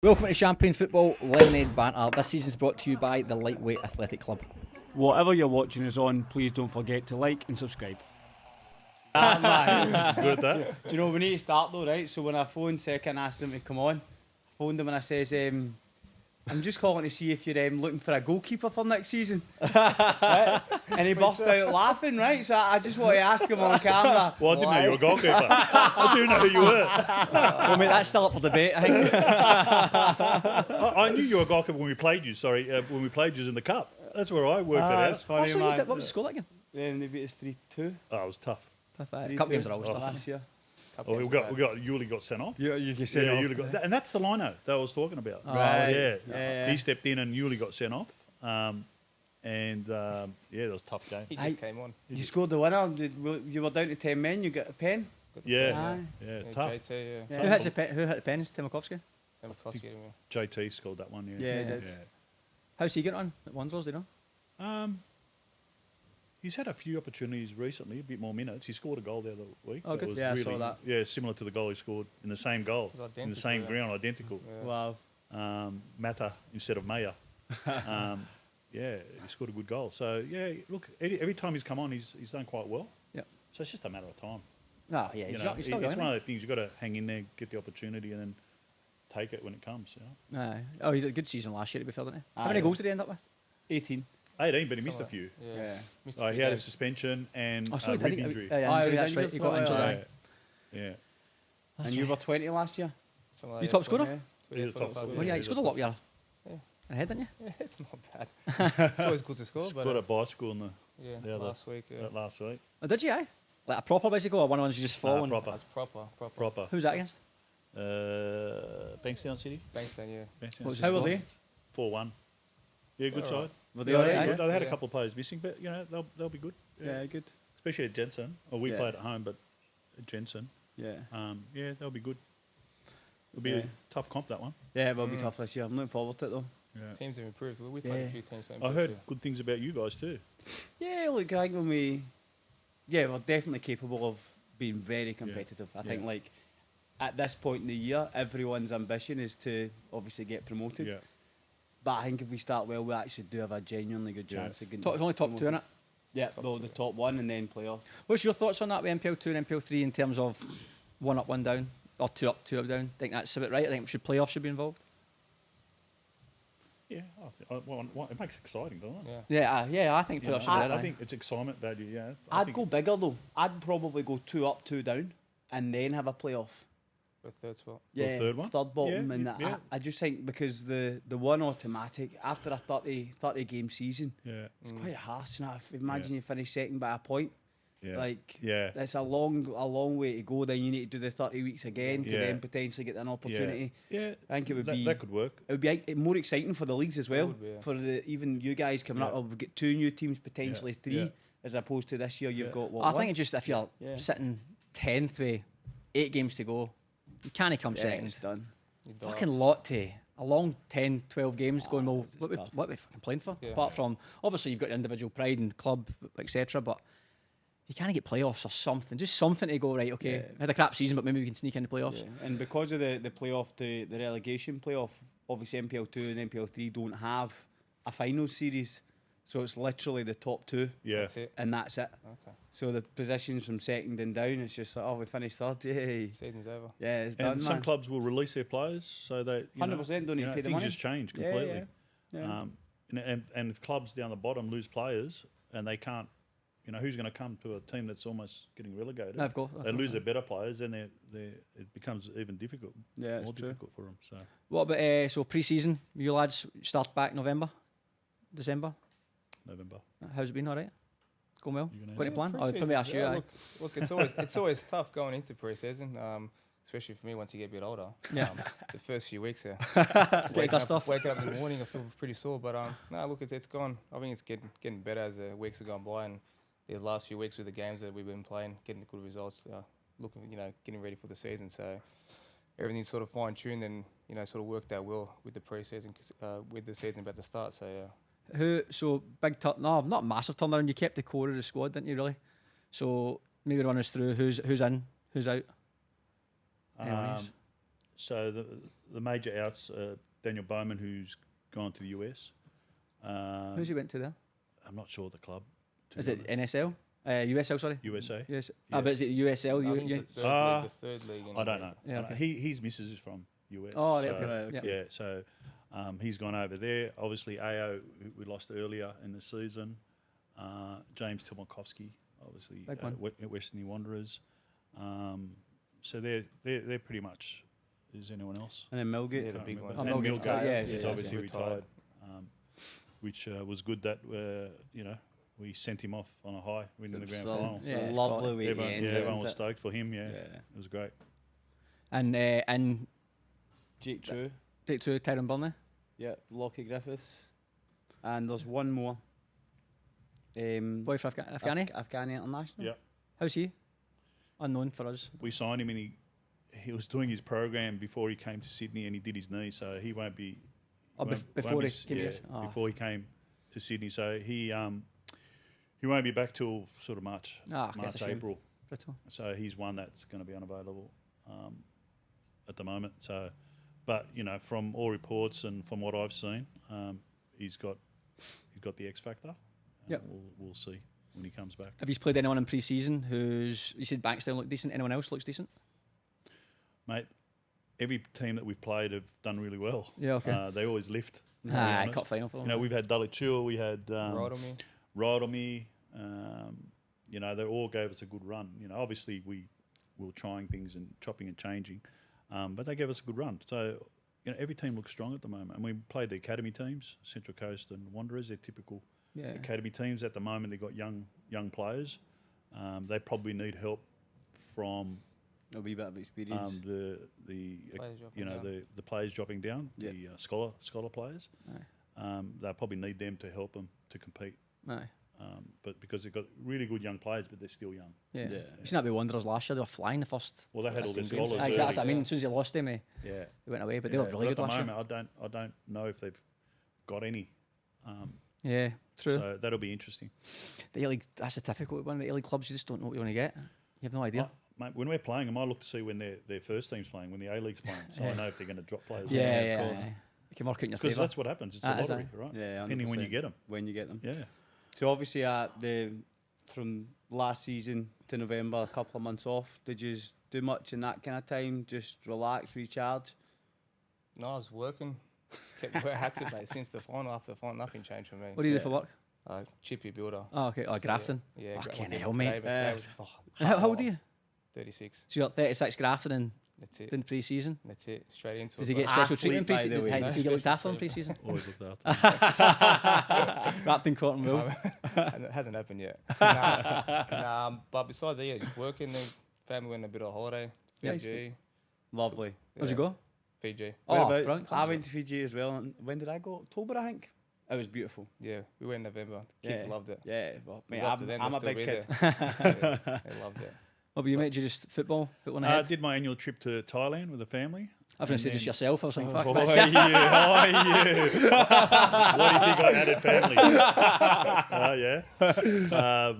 Welcome to Champagne Football Lemonade Banter. This season is brought to you by the Lightweight Athletic Club. Whatever you're watching us on, please don't forget to like and subscribe. Good at that. Do you know, we need to start though, right? So when I phoned Tsekenis and asked him to come on, I phoned him and I says, I'm just calling to see if you're looking for a goalkeeper for next season. Right? And he burst out laughing, right? So I just want to ask him on camera. Well, I didn't know you were a goalkeeper. I do know who you were. Well, mate, that's still up for debate, I think. I knew you were a goalkeeper when we played you, when we played you in the Cup. That's where I worked it out. That's funny, So man. what was the score like again? Then they beat us 3-2 Oh, it was tough. Cup games are always tough. last year. Oh, Yuli got sent off. Yeah, you can say Yuli got, and that's the lino that I was talking about. Right. Yeah. He stepped in and Yuli got sent off. It was a tough game. He just came on. You scored the winner. You were down to 10 men. You got a pen. Yeah, Yeah, tough. JT, Yeah. Who hit the pen? Timokovsky? JT scored that one. Yeah, he did. How's he getting on at Wanderers, do you know? He's had a few opportunities recently, a bit more minutes. He scored a goal the other week. Oh, good. Was Yeah, I saw that. Yeah, similar to the goal he scored in the same goal, It was in the same identical, ground, identical. Wow. Mata instead of Maya. He scored a good goal. So, yeah, look, every time he's come on, he's done quite well. Yeah. So it's just a matter of time. No, yeah, he's still it's young, one isn't of the things you've got to hang in there, get the opportunity, and then take it when it comes. You know? he? Aye. Oh, he had a good season last year, to be fair, didn't he? How Aye. many goals did he end up with? 18. 18, but he missed a few. Yeah. He had a suspension and Oh, sorry, rib did he? injury. Yeah, injury, he was that's right. injured He for got a injured. while. Aye. Yeah. And you were 20 last year? You top scorer? Yeah. He was top scorer. Well, yeah, he he scored a lot. You're ahead, didn't you? Yeah, it's not bad. It's always good to score. Scored a bicycle in the other- last week. Yeah. last week. Oh, did you, aye? Like a proper bicycle or one of the ones you just fall and... Proper. That's proper. Proper. Who's that against? Bankstown City. Bankstown, yeah. Bankstown What was City. How were they? 4-1. Yeah, good All side. right. Were they Yeah, all right? yeah, Good. They had a Yeah. couple of players missing, but they'll be good. Yeah, good. Especially at Jensen. Well, we Yeah. played at home, but at Jensen, Yeah. they'll be good. It'll be Yeah. a tough comp, that one. Yeah, it will be tough this year. I'm looking forward to it though. Yeah. Teams have improved. We played Yeah. a few teams. that I improved heard too. good things about you guys too. Yeah, look, I think we're definitely capable of being very competitive. I think like at this point in the year, everyone's ambition is to obviously get promoted. Yeah. But I think if we start well, we actually do have a genuinely good Yeah. chance of getting It's only top two, innit? Yeah, the top one and then playoff. What's your thoughts on that with NPL2 and NPL3 in terms of one up, one down, or two up, two down? Think that's a bit right? I think playoffs should be involved. Yeah, it makes it exciting, doesn't it? Yeah. Yeah, I think You know, playoffs should be there. I think it's excitement value. Yeah, I'd go bigger though. I'd probably go 2 up, 2 down, and then have a playoff. For a third spot. Yeah, third one? third bottom, Yeah, and yeah. I just think because the one automatic after a 30 game season, Yeah, it's quite harsh. You know, imagine you finish second by a point. yeah, Like, yeah. it's a long way to go. Then you need to do the 30 weeks again to Yeah. then potentially get an opportunity. Yeah, I think it would be that could work. it would be more exciting for the leagues as well. would be, yeah. For even you guys coming up, Yeah. we'll get 2 new teams, potentially 3, yeah. as opposed to this year you've Yeah. got what? I one? think it's just if you're Yeah. sitting 10th with 8 games to go, you can't come yeah, second. it's done. You die. Fucking lot to a long 10, 12 games going, well, it's what tough. are we fucking playing for? Yeah. Apart from, obviously, you've got your individual pride and club, etc. But you can't get playoffs or something. Just something to go, right, okay, Yeah. we had a crap season, but maybe we can sneak in the playoffs. Yeah. And because of the playoff, the relegation playoff, obviously NPL2 and NPL3 don't have a finals series. So it's literally the top 2 Yeah, That's it. and that's it. Okay. So the positions from second and down, it's just like, oh, we finished third. Yay. Season's over. Yeah, it's and done, some man. clubs will release their players so that 100% don't need to pay the things money. just change Yeah, completely. yeah. And if clubs down the bottom lose players and they can't, who's going to come to a team that's almost getting relegated? Of course, They lose their better players, then it becomes even difficult. Yeah, it's more true. difficult for them. So What about, so pre-season, you lads start back November, December? November. How's it been, all right? Going well? You can Got any answer. plan? I'll Pre-season's- probably ask you, aye. Look, it's always tough going into pre-season, especially for me once you get a bit older. Yeah. The first few weeks, Get your dust off. Waking up in the morning, I feel pretty sore. But no, look, it's gone. I think it's getting better as the weeks have gone by, and these last few weeks with the games that we've been playing, getting the good results, looking, getting ready for the season. So everything's sort of fine-tuned and sort of worked out well with the pre-season, with the season about to start. So So big turn, no, not massive turnaround. You kept the core of the squad, didn't you? Really. So maybe run us through who's in, who's out. Anyways. So the major outs, Daniel Bowman, who's gone to the US. Who's he went to there? I'm not sure the club. Is it NSL? USL, sorry. USA. Yes. Yeah. But is it USL? I think it's the third league. In I don't know. Yeah, okay. His missus is from US. Oh, right, so, okay. Right, Yeah, so he's gone over there. Obviously, AO, who we lost earlier in the season. James Tilmakovsky, obviously, Big one. Western Wanderers. So they're pretty much. Is anyone else? And then Milgate. Yeah, the big one. And Milgate, yeah, is yeah, obviously yeah. retired, which was good that we sent him off on a high, winning the grand final. Yeah, it's lovely quite- weekend. Everyone was stoked for him. Yeah, Yeah. it was great. And Jake True. take to Tyrone Burnley. Yeah, Lockie Griffiths. And there's one more. Boy for Afghani. Afghani International. Yeah. How's he? Unknown for us. We signed him, and he was doing his program before he came to Sydney, and he did his knee, so he won't be. Oh, before he came here? Oh. Before he came to Sydney, so he won't be back till sort of March, That's a shame. April. Brittle. So he's one that's going to be unavailable at the moment. So, but from all reports and from what I've seen, he's got the X factor. Yep. We'll see when he comes back. Have you played anyone in pre-season who's, you said Bankstown looked decent, anyone else looks decent? Mate, every team that we've played have done really well. Yeah, okay. They always lift. to be Aye, honest. cup final for them. We've had Dalichul, we had Rodomy. they all gave us a good run. Obviously we were trying things and chopping and changing, but they gave us a good run. So, every team looks strong at the moment. And we played the academy teams, Central Coast and Wanderers. They're typical academy teams at the moment. They've got young players. They probably need help from A wee bit of experience. the players dropping down, Yeah. the scholar players. They probably need them to help them to compete. Aye. But because they've got really good young players, but they're still young. Yeah. Yeah. You seen that with Wanderers last year? They were flying the first. Well, they had all their 15 games. scholars. Aye, exactly. That's what I early. mean, as soon as you lost them, Yeah. they went away. But they were really But good at last the year. moment, I don't know if they've got any. Yeah, true. So that'll be interesting. The A-League, that's a difficult one. The A-League clubs, you just don't know what you're going to get. You have no idea. Mate, when we're playing them, I look to see when their first team's playing, when the A-League's playing, so I know if they're going to drop players. Yeah, of course. aye. You can work out in your Because favour. that's what happens. It's a That is, lottery, aye. right? Yeah, Depending when you 100%. get them. When you get them. Yeah. So obviously, from last season to November, a couple of months off. Did you do much in that kind of time? Just relax, recharge? No, I was working. Kept where I had to, mate. Since the final, after the final, nothing changed for me. What do you do for work? Chippy builder. Oh, okay. Oh, So, grafting. Yeah. Fucking gra- hell, today, mate. but today was- How old are you? 36. So you're 36 grafting and That's it. doing pre-season. That's it. Straight into Does it. he get bro. special Athlete, treatment by pre-season? the way. Does he get looked after in pre-season? Always looked after. Wrapped in cotton wool. It hasn't happened yet. Nah, but besides that, yeah, just working. Then family went on a bit of holiday. Nice. Fiji. Lovely. Where'd you go? Fiji. Oh, Whereabouts? brilliant. I went to Fiji as well. And when did I go? October, I think. It was beautiful. Yeah, we went in November. The kids Yeah. loved it. Yeah, well, It was mate, up to them. I'm They'll a still big be kid. there. Yeah, they loved it. What about you, mate? Did you just football on I ahead? did my annual trip to Thailand with the family. I was going to say just yourself. I was thinking, fuck How this. are you? How are you? What do you think I added family? Yeah.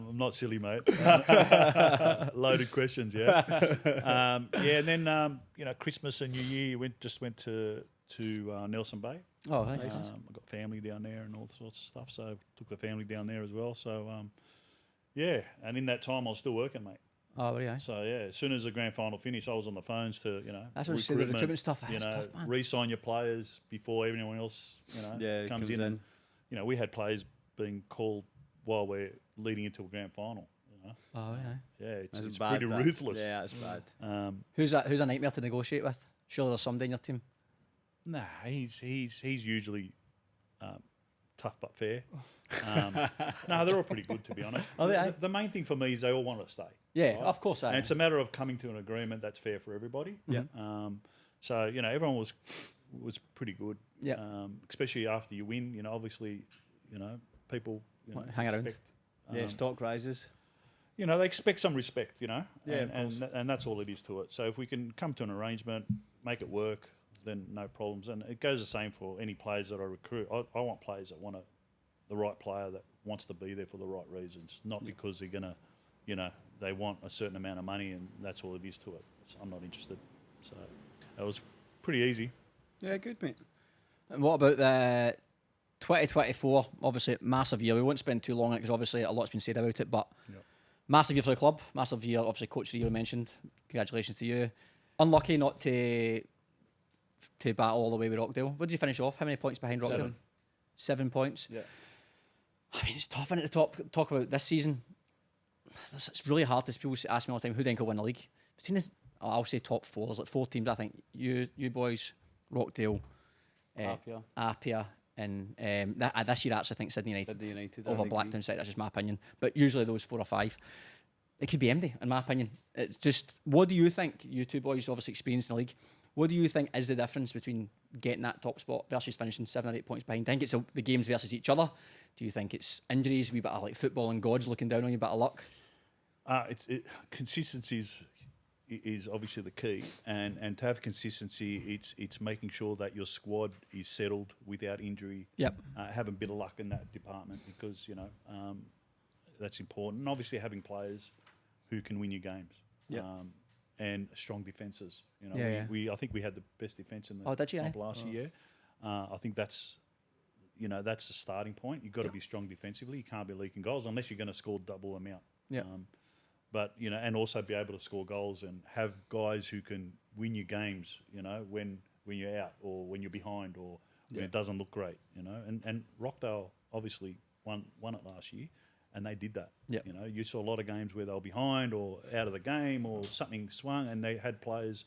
I'm not silly, mate. Loaded questions, yeah. And then Christmas and New Year, went to Nelson Bay. Oh, nice. I've got family down there and all sorts of stuff, so took the family down there as well. So yeah, and in that time I was still working, mate. Oh, very nice. So yeah, as soon as the grand final finished, I was on the phones to That's what I say, the recruitment stuff. That's tough, man. re-sign your players before everyone else comes in. And, we had players being called while we're leading into a grand final. Oh, yeah. Yeah, it's That's pretty bad, that. ruthless. Yeah, it's bad. Who's a nightmare to negotiate with? Surely there's somebody in your team. Nah, he's usually tough but fair. No, they're all pretty good, to be honest. Are they? The main thing for me is they all want to stay. Yeah, right? of course. And it's a matter of coming to an agreement that's fair for everybody. Yeah. So everyone was pretty good. Yeah. Especially after you win. Obviously, people Hang around. expect, Yeah, stock rises. they expect some respect. Yeah, of course. and that's all it is to it. So if we can come to an arrangement, make it work, then no problems. And it goes the same for any players that I recruit. I want players that want the right player that wants to be there for the right reasons, not because they're gonna, they want a certain amount of money and that's all it is to it. So I'm not interested. So it was pretty easy. Yeah, good, mate. And what about the 2024? Obviously, massive year. We won't spend too long on it because obviously a lot's been said about it, but Yep. massive year for the club. Massive year, obviously, coach of the year we mentioned. Congratulations to you. Unlucky not to battle all the way with Rockdale. Where did you finish off? How many points behind Rockdale? 7. 7 points. Yeah. I mean, it's tough to talk about this season. It's really hard. People ask me all the time, who do you think will win the league? Between I'll say top 4. There's like 4 teams. I think you boys, Rockdale, Apia, and this year actually I think Sydney United over Blacktown City. That's just my opinion. But usually those 4 or 5, it could be empty, in my opinion. It's just, what do you think? You two boys obviously experienced in the league. What do you think is the difference between getting that top spot versus finishing 7 or 8 points behind? I think it's the games versus each other. Do you think it's injuries, a wee bit of like football and gods looking down on you, a bit of luck? Consistency is obviously the key, and to have consistency, it's making sure that your squad is settled without injury. Yep. Having a bit of luck in that department, because that's important. And obviously having players who can win you games. Yep. And strong defences. I think we had the best defence in the comp last year. I think that's the starting point. You've got to be strong defensively. You can't be leaking goals unless you're going to score double amount. Yeah. But and also be able to score goals and have guys who can win you games. When you're out or when you're behind or when it doesn't look great. And Rockdale obviously won it last year. And they did that. Yep. You saw a lot of games where they were behind or out of the game or something swung, and they had players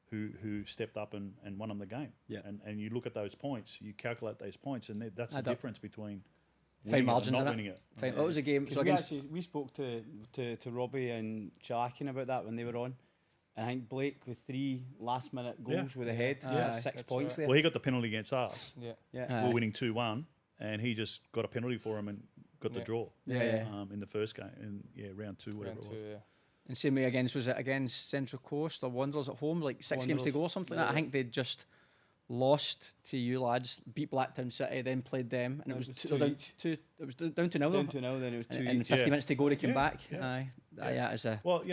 who stepped up and won them the game. Yeah. And you look at those points, you calculate those points, and that's the difference between fine winning margins it and in not it. winning it. Fine. What was the game? So we spoke to Robbie and Chalakin about that when they were on. And I think Blake with 3 last-minute goals with a head, 6 points there. Well, he got the penalty against us. Yeah. We were winning 2-1, and he just got a penalty for him and got the draw. In the first game, in round 2, whatever it was. And same way was it against Central Coast or Wanderers at home, like 6 games to go or something like that? I think they'd just lost to you lads, beat Blacktown City, then played them, and it was down to 0. Down to 0, then it was 2 and 50 minutes to go, they came back. Yeah. Aye. Well,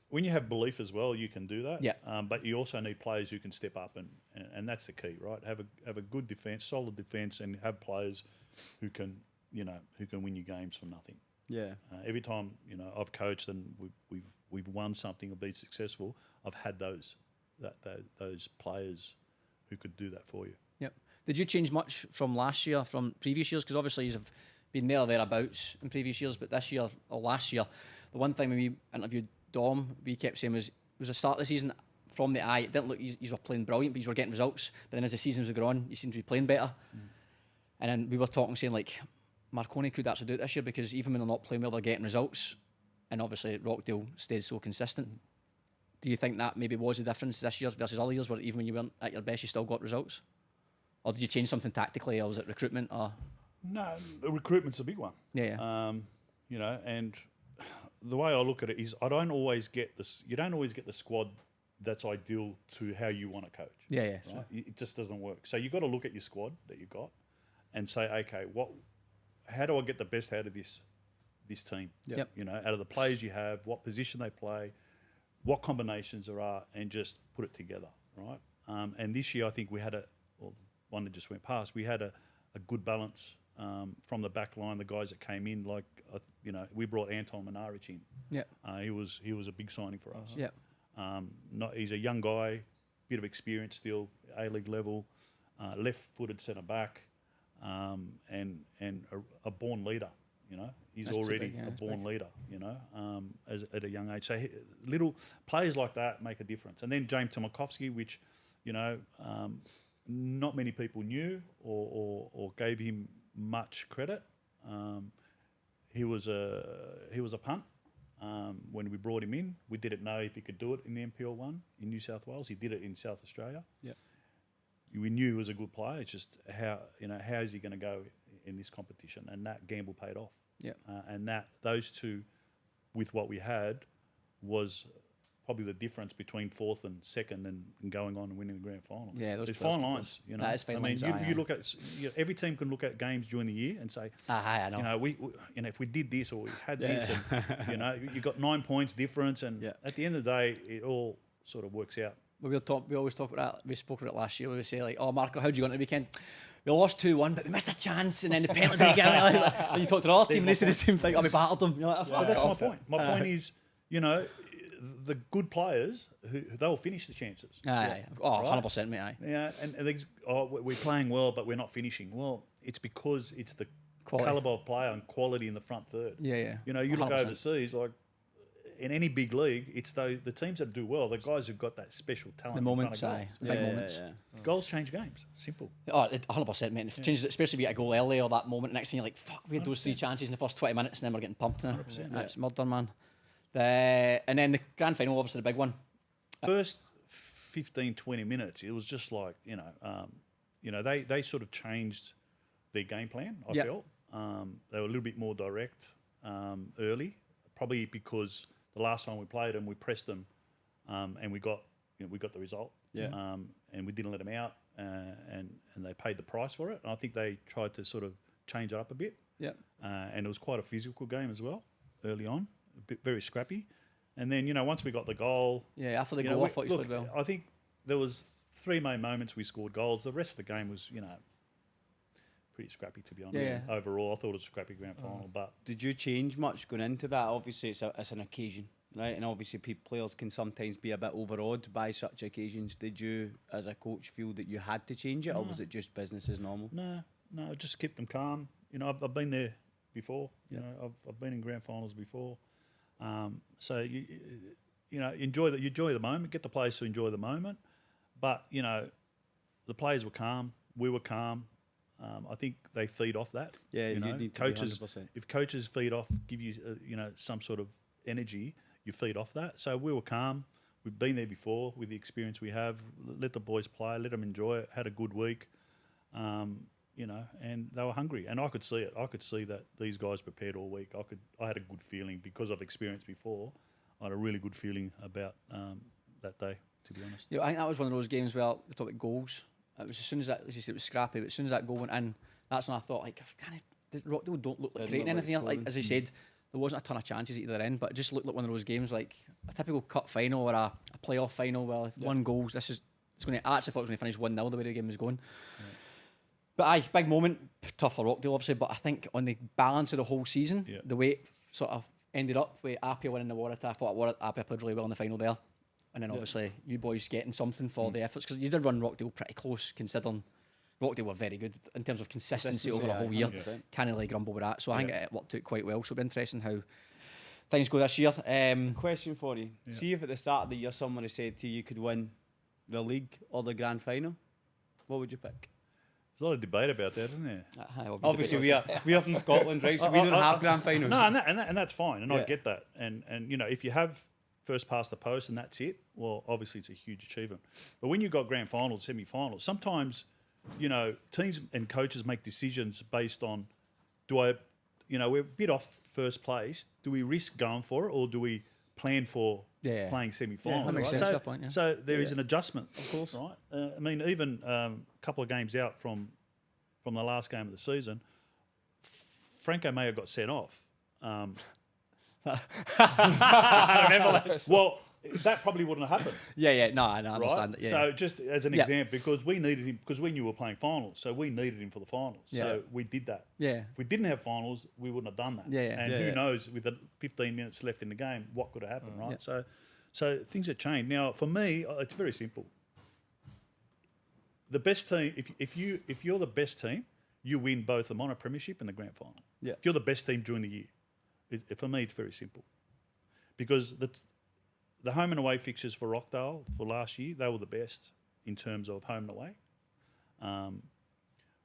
when you have belief as well, you can do that. Yeah. But you also need players who can step up, and that's the key, right? Have a good defence, solid defence, and have players who can win you games for nothing. Yeah. Every time I've coached and we've won something or been successful, I've had those players who could do that for you. Yep. Did you change much from last year, from previous years? Because obviously you've been there or thereabouts in previous years, but this year or last year, the one thing when we interviewed Dom, we kept saying was the start of the season, from the eye, it didn't look you were playing brilliant, but you were getting results. But then as the seasons were going on, you seemed to be playing better. And then we were talking, saying like, Marconi could actually do it this year, because even when they're not playing well, they're getting results. And obviously Rockdale stayed so consistent. Do you think that maybe was the difference this year versus other years, where even when you weren't at your best, you still got results? Or did you change something tactically, or was it recruitment? Or No, recruitment's a big one. Yeah. And the way I look at it is, you don't always get the squad that's ideal to how you want to coach. Yeah. Right? It just doesn't work. So you've got to look at your squad that you've got and say, okay, how do I get the best out of this team? Yep. Out of the players you have, what position they play, what combinations there are, and just put it together, right? And this year, I think we had one that just went past, we had a good balance from the back line, the guys that came in, we brought Anton Manaric in. Yeah. He was a big signing for us. Yeah. He's a young guy, bit of experience still, A-League level, left-footed centre back, and a born leader. He's That's already big, a born leader. At a young age. So little players like that make a difference. And then James Tomakovsky, which not many people knew or gave him much credit. He was a punt when we brought him in. We didn't know if he could do it in the NPL 1 in New South Wales. He did it in South Australia. Yeah. We knew he was a good player. It's just how is he going to go in this competition? And that gamble paid off. Yeah. And those two, with what we had, was probably the difference between 4th and 2nd and going on and winning the grand final. Yeah, there's fine lines. That is fine lines. You look at every team can look at games during the year and say, I know. we if we did this or we had this, and you got 9 points difference, and at the end of the day, it all sort of works out We always talk about that. We spoke about it last year. We say like, "Oh, Marko, how'd you go on the weekend? We lost 2-1, but we missed a chance, and then the penalty didn't get it." Like, you talk to the other team, and they say the same thing. Oh, we battered them. You're like, But that's my point. My point is, you know, the good players they'll finish the chances. Aye. Oh, 100%, mate. Aye. Yeah, and they, we're playing well, but we're not finishing. Well, it's because it's the Quality. caliber of player and quality in the front third. Yeah. You know, you look 100%. overseas, like in any big league, it's the teams that do well, the guys who've got that special talent. The in front moments, of aye. goals. Big moments. Goals change games. Simple. Oh, 100%, mate. If it changes, especially if you get a goal early or that moment, next thing you're like, fuck, we had those 3 chances in the first 20 minutes and then we're getting pumped now. That's murder, man. And then the grand final, obviously the big one. First 15, 20 minutes, it was just like, they sort of changed their game plan, I felt. They were a little bit more direct early, probably because the last time we played them, we pressed them and we got the result. And we didn't let them out and they paid the price for it. And I think they tried to sort of change it up a bit. And it was quite a physical game as well early on, very scrappy. And then, once we got the goal... Yeah, after the goal, I thought you played well. I think there was 3 main moments we scored goals. The rest of the game was, pretty scrappy, to be honest. Overall, I thought it was a scrappy grand final. But did you change much going into that? Obviously, it's an occasion, right? And obviously, players can sometimes be a bit overawed by such occasions. Did you, as a coach, feel that you had to change it, or was it just business as normal? No, just keep them calm. I've been there before. I've been in grand finals before. So you enjoy the moment. Get the players to enjoy the moment. But the players were calm. We were calm. I think they feed off that. Yeah, you need coaches. To be 100%. If coaches feed off, give you some sort of energy, you feed off that. So we were calm. We've been there before with the experience we have. Let the boys play. Let them enjoy it. Had a good week. And they were hungry, and I could see it. I could see that these guys prepared all week. I had a good feeling because I've experienced before. I had a really good feeling about that day, to be honest. Yeah, I think that was one of those games where they talk about goals. It was as soon as that, as you said, it was scrappy. But as soon as that goal went in, that's when I thought, like, Rockdale don't look like creating anything. Like as I said, there wasn't a ton of chances at either end, but it just looked like one of those games, like a typical cup final or a playoff final where one goals. I actually thought it was going to finish 1-0 the way the game was going. Yeah. But aye, big moment, tough for Rockdale obviously, but I think on the balance of the whole season, the way it sort of ended up with Appia winning the Waratah, I thought Appia played really well in the final there. And then obviously you boys getting something for the efforts, because you did run Rockdale pretty close considering Rockdale were very good in terms of consistency over a whole year. 100%. Can't really grumble with that. So I think it worked out quite well. So it'll be interesting how things go this year. Question for you. Yeah. See if at the start of the year someone had said to you could win the league or the grand final, what would you pick? There's a lot of debate about that, isn't there? Obviously, we are from Scotland, right? So we don't have grand finals. No, and that's fine, and I get that. And if you have first past the post and that's it, well, obviously it's a huge achievement. But when you've got grand finals, semi-finals, sometimes, teams and coaches make decisions based on, we're a bit off first place. Do we risk going for it, or do we plan for playing semi-final? That makes sense. So there is an adjustment, of course, right? Even a couple of games out from the last game of the season, Franco may have got sent off. I remember this. Well, that probably wouldn't have happened. No, I understand that. So just as an example, because we needed him, because we knew we were playing finals, so we needed him for the finals. So we did that. If we didn't have finals, we wouldn't have done that. And who knows, with the 15 minutes left in the game, what could have happened, right? So things have changed. Now, for me, it's very simple. The best team, if you're the best team, you win both the Mono Premiership and the Grand Final. If you're the best team during the year, for me, it's very simple. Because the home and away fixtures for Rockdale for last year, they were the best in terms of home and away.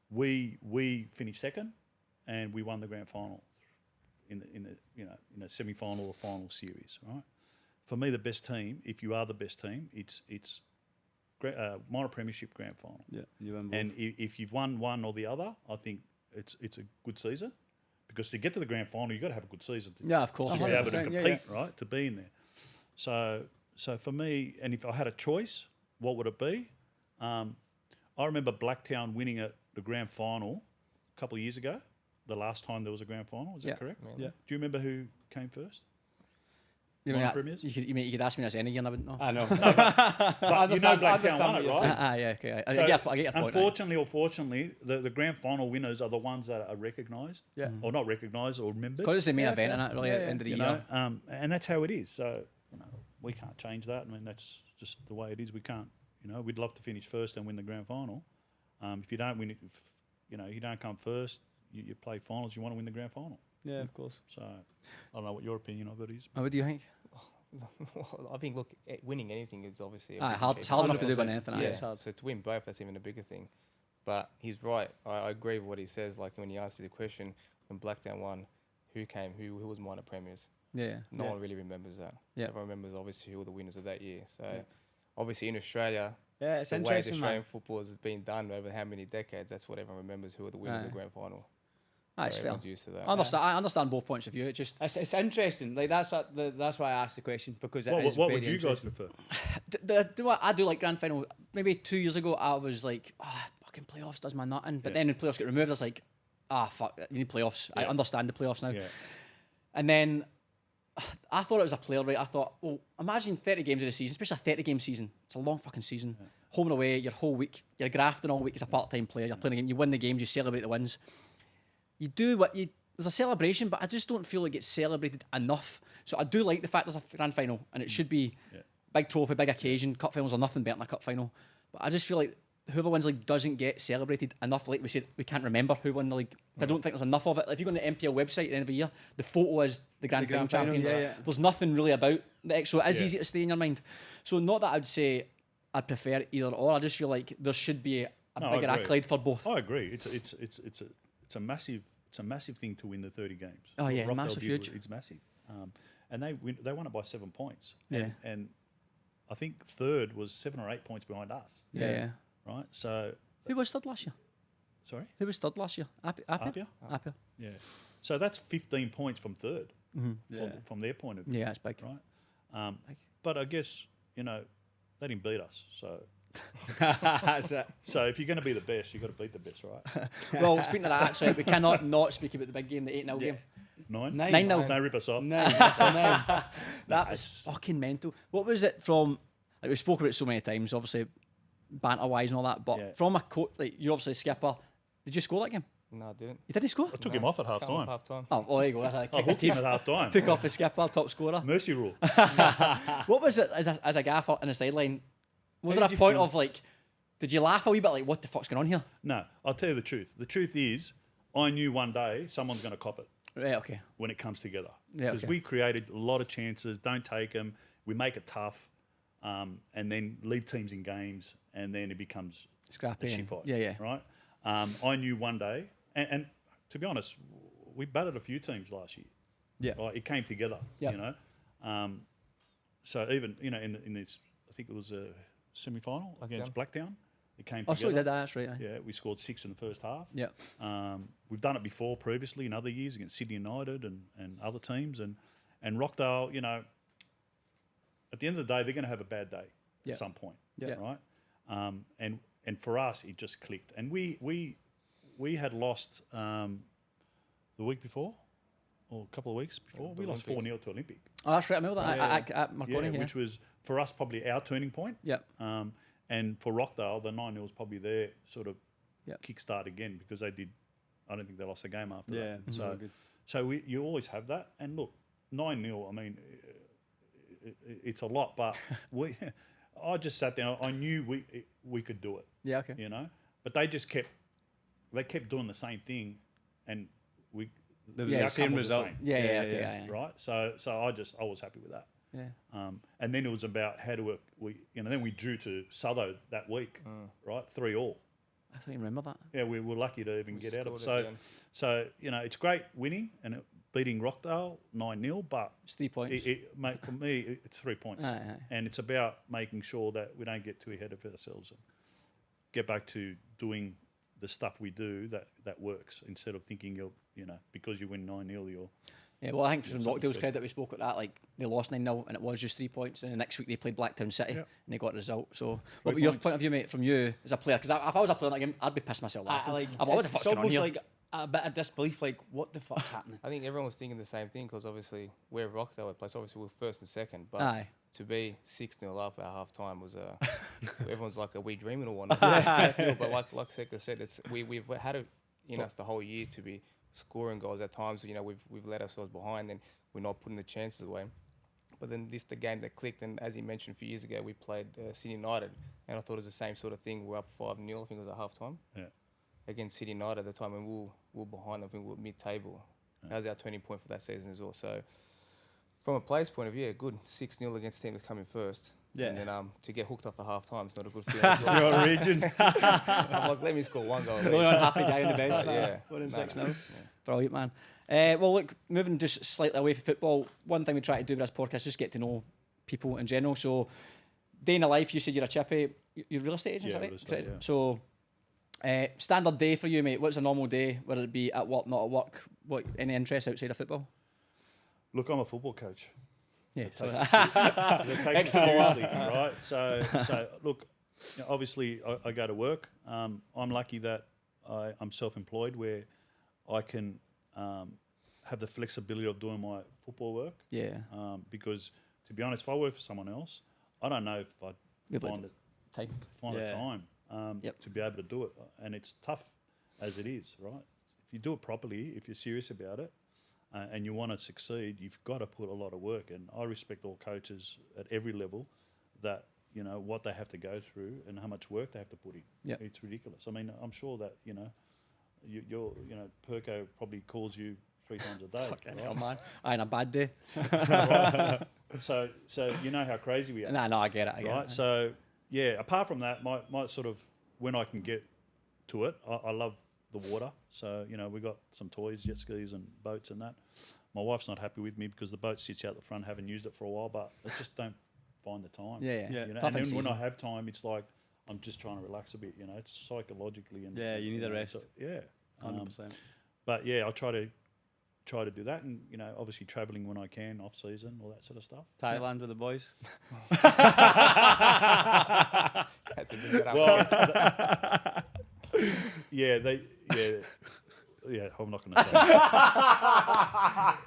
We finished second, and we won the grand final in a semi-final or final series. Right? For me, the best team, if you are the best team, it's Mono Premiership grand final. You win both. And if you've won one or the other, I think it's a good season. Because to get to the grand final, you've got to have a good season to of course, be able to compete, right? To be in there. So for me, and if I had a choice, what would it be? I remember Blacktown winning at the grand final a couple of years ago, the last time there was a grand final. Is that correct? Yeah. Do you remember who came first? premiers. You could ask me this any year and I wouldn't know. I know. But you know Blacktown won it, right? Yeah, okay. I So, get your point. unfortunately or fortunately, the grand final winners are the ones that are recognised, or not recognised or remembered. Because it's the main event, isn't it, really, at the end of the You year. know, and that's how it is. So we can't change that. I mean, that's just the way it is. We can't. We'd love to finish first and win the grand final. If you don't win it, you don't come first. You play finals. You want to win the grand final. Yeah, of course. So I don't know what your opinion of it is. What do you think? I think, look, winning anything is obviously it's hard enough to do with anything. Yeah, It's hard. so to win both, that's even a bigger thing. But he's right. I agree with what he says. Like when he answered the question, when Blacktown won, who came? Who was minor premiers? Yeah. No one really remembers that. Yeah. Everyone remembers obviously who were the winners of that year. So obviously in Australia, Yeah, it's the way the interesting, Australian man. football has been done over how many decades, that's what everyone remembers, who are the winners of the grand final. That's So fair. everyone's used to that. I understand both points of view. It just It's interesting. Like that's why I asked the question, because What is would very you guys interesting. prefer? I do like grand final. Maybe 2 years ago, I was like, fucking playoffs does my nothing. But then when playoffs get removed, I was like, fuck, you need playoffs. I understand the playoffs now. Yeah. And then I thought it was a player, right? I thought, well, imagine 30 games of the season, especially a 30-game season. It's a long fucking season. Home and away, your whole week. You're grafting all week as a part-time player. You're playing a game. You win the games. You celebrate the wins. You do what you... There's a celebration, but I just don't feel like it's celebrated enough. So I do like the fact there's a grand final, and it should be big trophy, big occasion. Cup finals are nothing better than a cup final. But I just feel like whoever wins the league doesn't get celebrated enough. Like we said, we can't remember who won the league. I don't think there's enough of it. If you go on the NPL website at the end of the year, the photo is the grand final finals, champions. There's nothing really about the so it is easy to stay in your mind. So not that I'd say I'd prefer either or. I just feel like there should be a bigger accolade for both. I agree. It's a massive thing to win the 30 games. Oh yeah, Rockdale massive, huge. It's massive. And they won it by 7 points. Yeah. And I think third was 7 or 8 points behind us. Yeah. Right. So Who was third last year? sorry. Who was third last year? Apia? Yeah. So that's 15 points from third. Yeah. From their point of view. Yeah, it's big. Right. But I guess they didn't beat us. So That's it. so if you're going to be the best, you've got to beat the best, right? Well, speaking of that, actually, we cannot not speak about the big game, the 8-0 game. 9. 9-0. Don't rip us off. Nine. That was fucking mental. What was it from? Like we spoke about it so many times, obviously banter wise and all that. But from a coach, like you're obviously a skipper. Did you score that game? No, I didn't. You didn't score? I took him off at half time. Half time. Oh, well, there you go. That's I hooked him at half time. Took off the skipper, top scorer. Mercy rule. What was it as a gaffer in the sideline? Was How there a did you point feel? of like, did you laugh a wee bit like, what the fuck's going on here? No, I'll tell you the truth. The truth is, I knew one day someone's going to cop it Right, okay. when it comes together. Yeah, Because okay. we created a lot of chances, don't take them, we make it tough, and then leave teams in games, and then it becomes Scrappy. a and- shit fight. Yeah. Right? I knew one day, and to be honest, we battered a few teams last year. Yeah. Right? It came together, Yep. So even, in this, I think it was a semi-final against Blacktown, it came Oh, together. so you did that, that's right. Yeah, we scored 6 in the first half. Yeah. We've done it before previously in other years against Sydney United and other teams. And Rockdale, at the end of the day, they're going to have a bad day at some point, right? And for us, it just clicked. And we had lost the week before, or a couple of weeks before. We lost 4-0 to Olympic. Oh, that's right. I remember that at Marconi. Yeah. Which was, for us, probably our turning point. Yep. And for Rockdale, the 9-0 was probably their sort of Yep. kickstart again, because they did. I don't think they lost the game after Yeah, that. So you always have that. And look, 9-0. I mean, it's a lot, but I just sat down. I knew we could do it. Yeah, okay. But they just kept doing the same thing, and There was the the outcome same was result. the same. Yeah, okay, yeah. Right. So I was happy with that. Yeah. And then it was about how do we then we drew to Southo that week, right? 3-3. I don't even remember that. Yeah, we were lucky to even get out of it. scored again. So it's great winning and beating Rockdale 9-0, but It's 3 points. mate, for me, it's 3 points. Aye. And it's about making sure that we don't get too ahead of ourselves and get back to doing the stuff we do that works, instead of thinking because you win 9-0, you're... Yeah, well, I think from something Rockdale's special. credit, we spoke about that. Like they lost 9-0, and it was just 3 points. And the next week they played Blacktown City, and they got a result. So, what about your points. point of view, mate, from you as a player? Because if I was a player in that game, I'd be pissed myself laughing. I'd be like, what the fuck's it's going on almost here? like a bit of disbelief, like, what the fuck's happening? I think everyone was thinking the same thing because obviously we're Rockdale place. Obviously we're first and second, but Aye. to be 6-0 up at half time was everyone's like, are we dreaming or what? 6-0, but like Seka said, we've had it in us the whole year to be scoring goals at times. You know, we've let ourselves behind and we're not putting the chances away. But then the game that clicked, and as you mentioned a few years ago, we played City United, and I thought it was the same sort of thing. We're up 5-0, I think it was at half time. Yeah. Against City United at the time, and we were behind. I think we were mid-table. Yeah. That was our turning point for that season as well. So, from a player's point of view, good 6-0 against the team that's coming first. Yeah. And then to get hooked up for half time is not a good feeling as well. You're on region. I'm like, let me score one goal. at Really least. unhappy guy on the bench. But yeah. One in No, 6 no. now. Brilliant, man. Well, look, moving just slightly away from football, one thing we try to do with this podcast is just get to know people in general. So, day in the life, you said you're a chippy. You're a real estate agent, Yeah, is that right? real estate, yeah. So, standard day for you, mate. What's a normal day? Whether it be at work, not at work? What, any interest outside of football? Look, I'm a football coach. Yeah. It takes it seriously, right? So look, you know, obviously I go to work. I'm lucky that I'm self-employed, where I can have the flexibility of doing my football work. Yeah. Because to be honest, if I work for someone else, I don't know if I'd Good find luck. it Time. find the Yeah. time Yep. to be able to do it, and it's tough as it is, right? If you do it properly, if you're serious about it, and you want to succeed, you've got to put a lot of work. And I respect all coaches at every level that, you know, what they have to go through and how much work they have to put in. Yep. It's ridiculous. I mean, I'm sure that, you know, Perko probably calls you 3 times a day. Fucking right? hell, man. Aye, on a bad day. So you know how crazy we are. No, I get it. I get Right. it. So yeah, apart from that, my sort of, when I can get to it, I love the water. So, you know, we got some toys, jet skis and boats and that. My wife's not happy with me because the boat sits out the front, haven't used it for a while, but I just don't find the time. Yeah. Yeah. You know? Tough And in then when I season. have time, it's like I'm just trying to relax a bit, you know, it's psychologically and Yeah, you need a know, rest. so, yeah. 100%. But yeah, I try to do that, and you know, obviously traveling when I can, off season, all that sort of stuff. Thailand with the boys. Had to bring that up. Well, yeah, I'm not going to say that.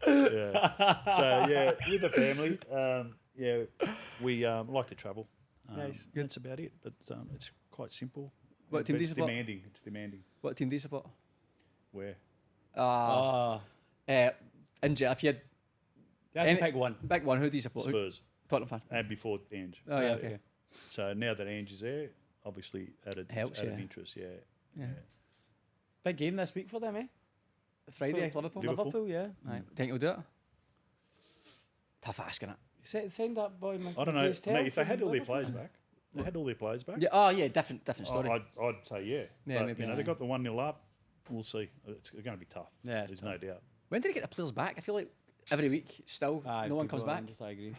Yeah. So yeah, with the family, yeah, we like to travel. Nice. That's about it. But it's quite simple. What team do you It's support? demanding. It's demanding. What team do you support? Where? Injury. If you had You have Any- to pick one. big one, who do you support? Who- Spurs. Tottenham fan. And before Ange. Oh, yeah, okay. So now that Ange is there, obviously added Helps, yeah. interest. Yeah. Yeah. Big game this week for them, eh? Friday, For Liverpool. Liverpool, yeah. Aye. Think you'll do it? Tough asking it. Send that boy. I don't know, mate, if they had all their players back, Yeah. Oh, yeah. Different story. I'd say yeah. Yeah, But, maybe you know, not, they yeah. got the 1-0 up. We'll see. It's going to be tough. Yeah, it's There's no doubt. When did he get the players back? I feel like every week still no one comes back. I agree.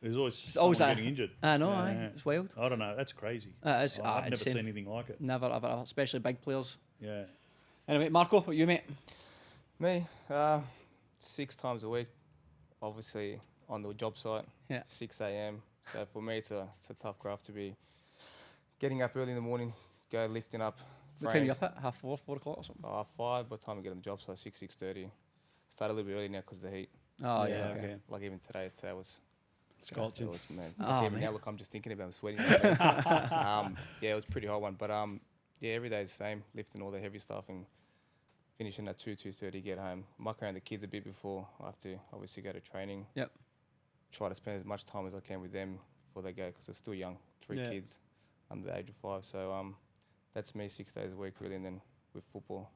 There's always It's always someone that- getting injured. I know. Yeah, Aye. yeah. It's wild. I don't know. That's crazy. It's, I've never insane. seen anything like it. Never ever, especially big players. Yeah. Anyway, Marco, what you, mate? Me, 6 times a week, obviously on the job site, Yeah. 6 a.m. So for me, it's a tough graft to be getting up early in the morning, go lifting up. What time you up at? 4:30, 4 o'clock or something? 5 by the time I get on the job site, 6:30. Start a little bit early now because of the heat. Oh, Yeah, yeah. Okay. okay. Like even today was Scorching. It was, man. Oh, Even mate. now, look, I'm just thinking about it, I'm sweating. Yeah, it was a pretty hot one, but yeah, every day is the same, lifting all the heavy stuff and finishing at 2:30, get home. Muck around the kids a bit before I have to obviously go to training. Yep. Try to spend as much time as I can with them before they go because they're still young, 3 Yeah. kids under the age of 5. So that's me 6 days a week really, and then with football.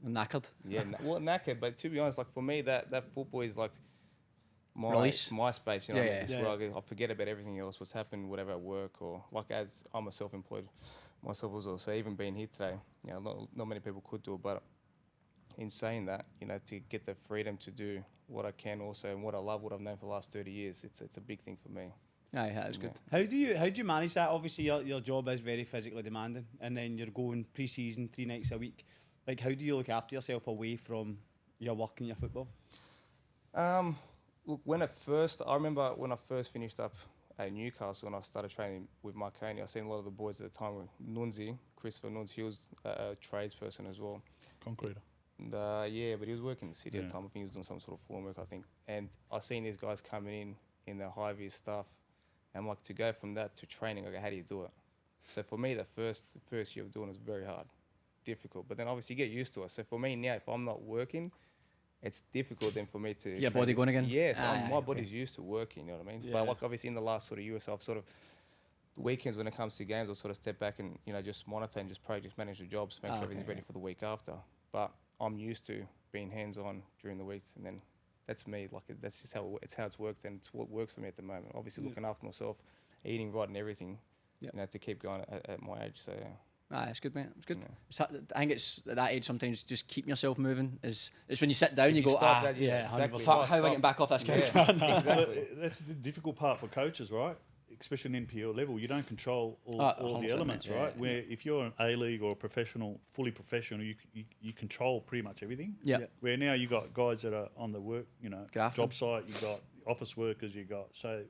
Knackered. Yeah, well, knackered, but to be honest, like for me, that football is like my Release. my space. You know, Yeah, what I mean? yeah. It's Yeah. where I forget about everything else, what's happened, whatever at work or like as I'm a self-employed myself as well. So even being here today, you know, not many people could do it, but in saying that, you know, to get the freedom to do what I can also and what I love, what I've known for the last 30 years, it's a big thing for me. Aye, that was good. How do you manage that? Obviously, your job is very physically demanding, and then you're going pre-season 3 nights a week. Like, how do you look after yourself away from your work and your football? Look, I remember when I first finished up at Newcastle and I started training with Marconi, I seen a lot of the boys at the time with Christopher Nunzi, he was a tradesperson as well. Concreter. Yeah, but he was working in the city at Yeah. the time. I think he was doing some sort of form work, I think. And I seen these guys coming in the high-vis stuff. And I'm like, to go from that to training, okay, how do you do it? So for me, the first year of doing it was very hard, difficult. But then obviously you get used to it. So for me now, if I'm not working, it's difficult then for me to... Your body going again? Yeah, so my okay. body's used to working, you know what I mean? Yeah. But like obviously in the last sort of year or so, I've sort of... Weekends when it comes to games, I'll sort of step back and, just monitor and just project manage the jobs, make sure everything's ready for the week after. But I'm used to being hands-on during the week, and then that's me. Like that's just how it's worked, and it's what works for me at the moment. Obviously, looking after myself, eating right, and everything. Yep. To keep going at my age. So It's good, mate. It's good. Yeah. I think it's at that age sometimes just keeping yourself moving. It's when you sit down, you go, stop that, exactly. fuck, how am I getting back off this couch? Yeah, exactly. That's the difficult part for coaches, right? Especially in NPL level, you don't control all 100%, the elements, mate. right? Yeah. Where if you're an A-League or a professional, fully professional, you control pretty much everything. Yeah. Where now you got guys that are on the work, Grafting. job site, you got office workers, so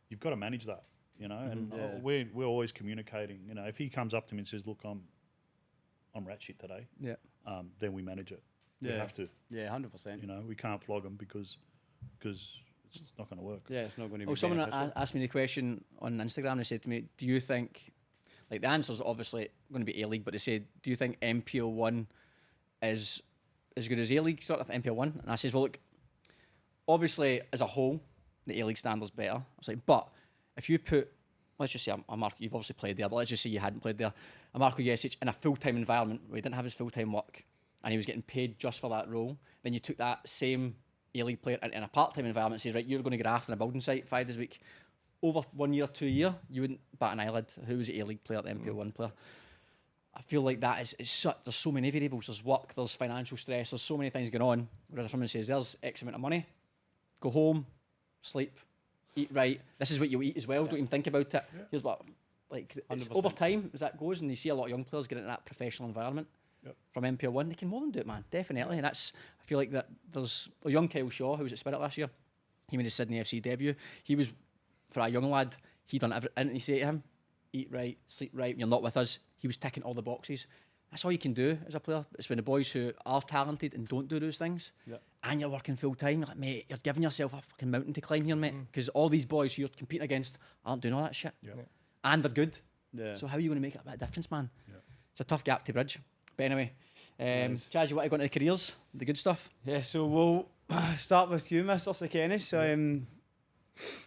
you've got to manage that, and we're always communicating. If he comes up to me and says, "Look, I'm rat shit today," then we manage it. We have to. Yeah, 100%. We can't flog them because it's not going to work. Yeah, it's not going to be Oh, someone beneficial. asked me the question on Instagram. They said to me, "Do you think, like the answer's obviously going to be A-League, but they said, do you think NPL 1 is as good as A-League sort of NPL 1?" And I says, well, look, obviously as a whole, the A-League standard's better. I was like, but if you put, let's just say a Marko, you've obviously played there, but let's just say you hadn't played there, a Marko Jesic in a full-time environment where he didn't have his full-time work and he was getting paid just for that role, then you took that same A-League player in a part-time environment and says, right, you're going to graft on a building site 5 days a week. Over 1 year, 2 year, you wouldn't bat an eyelid. Who was the A-League player, the NPL 1 player? I feel like that is there's so many variables. There's work, there's financial stress, there's so many things going on. Whereas if someone says, there's X amount of money, go home, sleep, eat right. This is what you eat as well. Don't even think about it. Yeah. Here's what, like, it's 100%. over time as that goes, and you see a lot of young players get into that professional environment. Yep. From NPL 1, they can more than do it, man. Definitely. And that's, I feel like that there's a young Kyle Shaw who was at Spirit last year. He made his Sydney FC debut. He was, for a young lad, he done everything. You say to him, eat right, sleep right, when you're not with us. He was ticking all the boxes. That's all you can do as a player. It's when the boys who are talented and don't do those things, and you're working full time, you're like, mate, you're giving yourself a fucking mountain to climb here, mate. Because all these boys who you're competing against aren't doing all that shit. Yeah. And they're good. Yeah. So how are you going to make a bit of difference, man? Yeah. It's a tough gap to bridge. But anyway, Chaz, you want to go into the careers, the good stuff? Yeah, so we'll start with you, Mr. Tsekenis. So,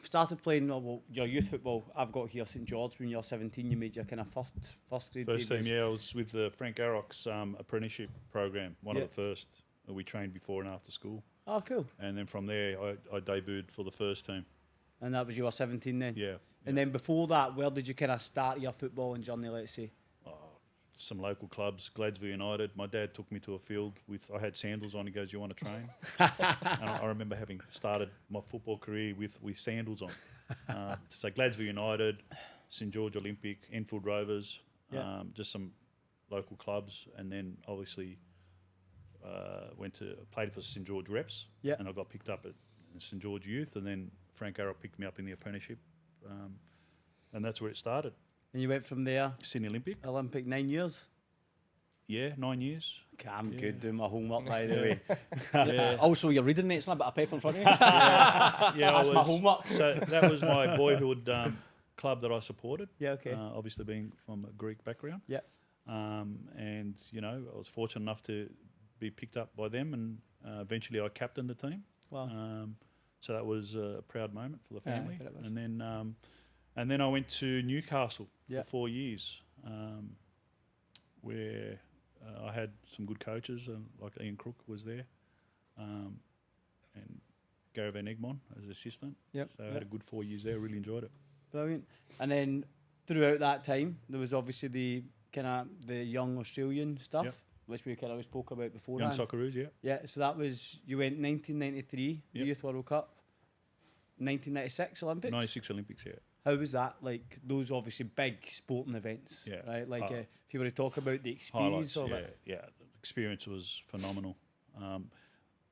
started playing your youth football. I've got here St George when you're 17. You made your kind of first grade First team, debut. I was with Frank Arrock's apprenticeship program, one of the first. We trained before and after school. Oh, cool. And then from there, I debuted for the first team. And that was you were 17 then? Yeah. And then before that, where did you kind of start your footballing journey, let's say? Some local clubs, Gladesville United. My dad took me to a field I had sandals on. He goes, "You want to train?" And I remember having started my football career with sandals on. So Gladesville United, St George Olympic, Enfield Rovers, just some local clubs, and then obviously played for St George Reps, and I got picked up at St George Youth, and then Frank Arrock picked me up in the apprenticeship, and that's where it started. And you went from there, Sydney Olympic 9 years? Yeah, 9 years. Okay, I'm good doing my homework, by the way. Yeah. Also, you're reading, mate. It's not a bit of paper in front of you. Yeah, That's my homework. So that was my boyhood club that I supported. Yeah, okay. Obviously being from a Greek background. Yeah. And, I was fortunate enough to be picked up by them, and eventually I captained the team. Wow. So that was a proud moment for the family. I bet it was. And then I went to Newcastle Yeah. for 4 years, where I had some good coaches, like Ian Crook was there, and Gary Van Egmond as assistant. Yep. So I had a good 4 years there. Really enjoyed it. Brilliant. And then throughout that time, there was obviously the young Australian stuff, which we kind of spoke about before. Young Socceroos, yeah. Yeah, so that was, you went 1993, the Yep. Youth World Cup, 1996 Olympics. 96 Olympics, yeah. How was that? Like, those obviously big sporting events, Yeah. right? Like, if you were to talk about the experience Highlights, of yeah, it. yeah. The experience was phenomenal.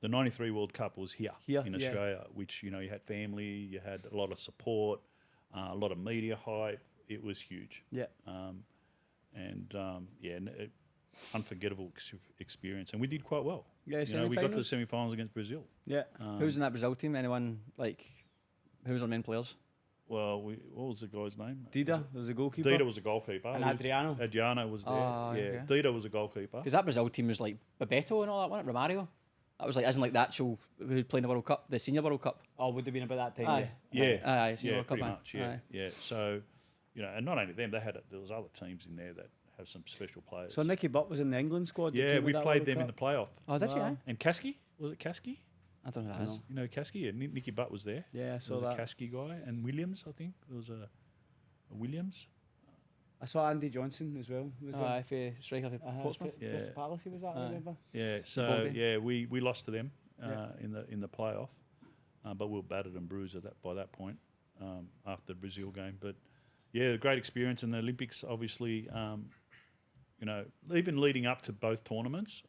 The 93 World Cup was here in yeah. Australia, which, you had family, you had a lot of support, a lot of media hype. It was huge. Yeah. unforgettable experience, and we did quite well. Yeah, You know, we got to the semi-finals. semi-finals against Brazil. Yeah. Who's in that Brazil team? Anyone like? Who's our main players? Well, what was the guy's name? Dida was the goalkeeper. Dida was a goalkeeper. And It was- Adriano. Adriano was there. Oh, yeah, okay. Dida was a goalkeeper. Because that Brazil team was like Bebeto and all that, wasn't it? Romario. That was like, as in like the actual who played in the World Cup, the Senior World Cup. Oh, would have been about that time. Aye. Yeah, Aye, Senior yeah, World Cup, pretty aye. much. Yeah, Aye. yeah. So, you know, and not only them, there was other teams in there that have some special players. So Nicky Butt was in the England squad. that yeah, came we with that played World them in the Cup. playoff. Oh, did you? Wow. Aye? And Kasky, was it Kasky? I don't know who that is. You know Kasky? Yeah, Nicky Butt was there. Yeah, I There saw was that. a Kasky guy and Williams. I think there was a Williams. I saw Andy Johnson as well. Was there? Aye, for striker for Portsmouth. Yeah. Crystal Palace, he was that, I Aye. remember. Yeah, so Baldy. yeah, we lost to them Yeah. in the playoff, but we were battered and bruised by that point after the Brazil game. But yeah, a great experience in the Olympics. Obviously, you know, even leading up to both tournaments,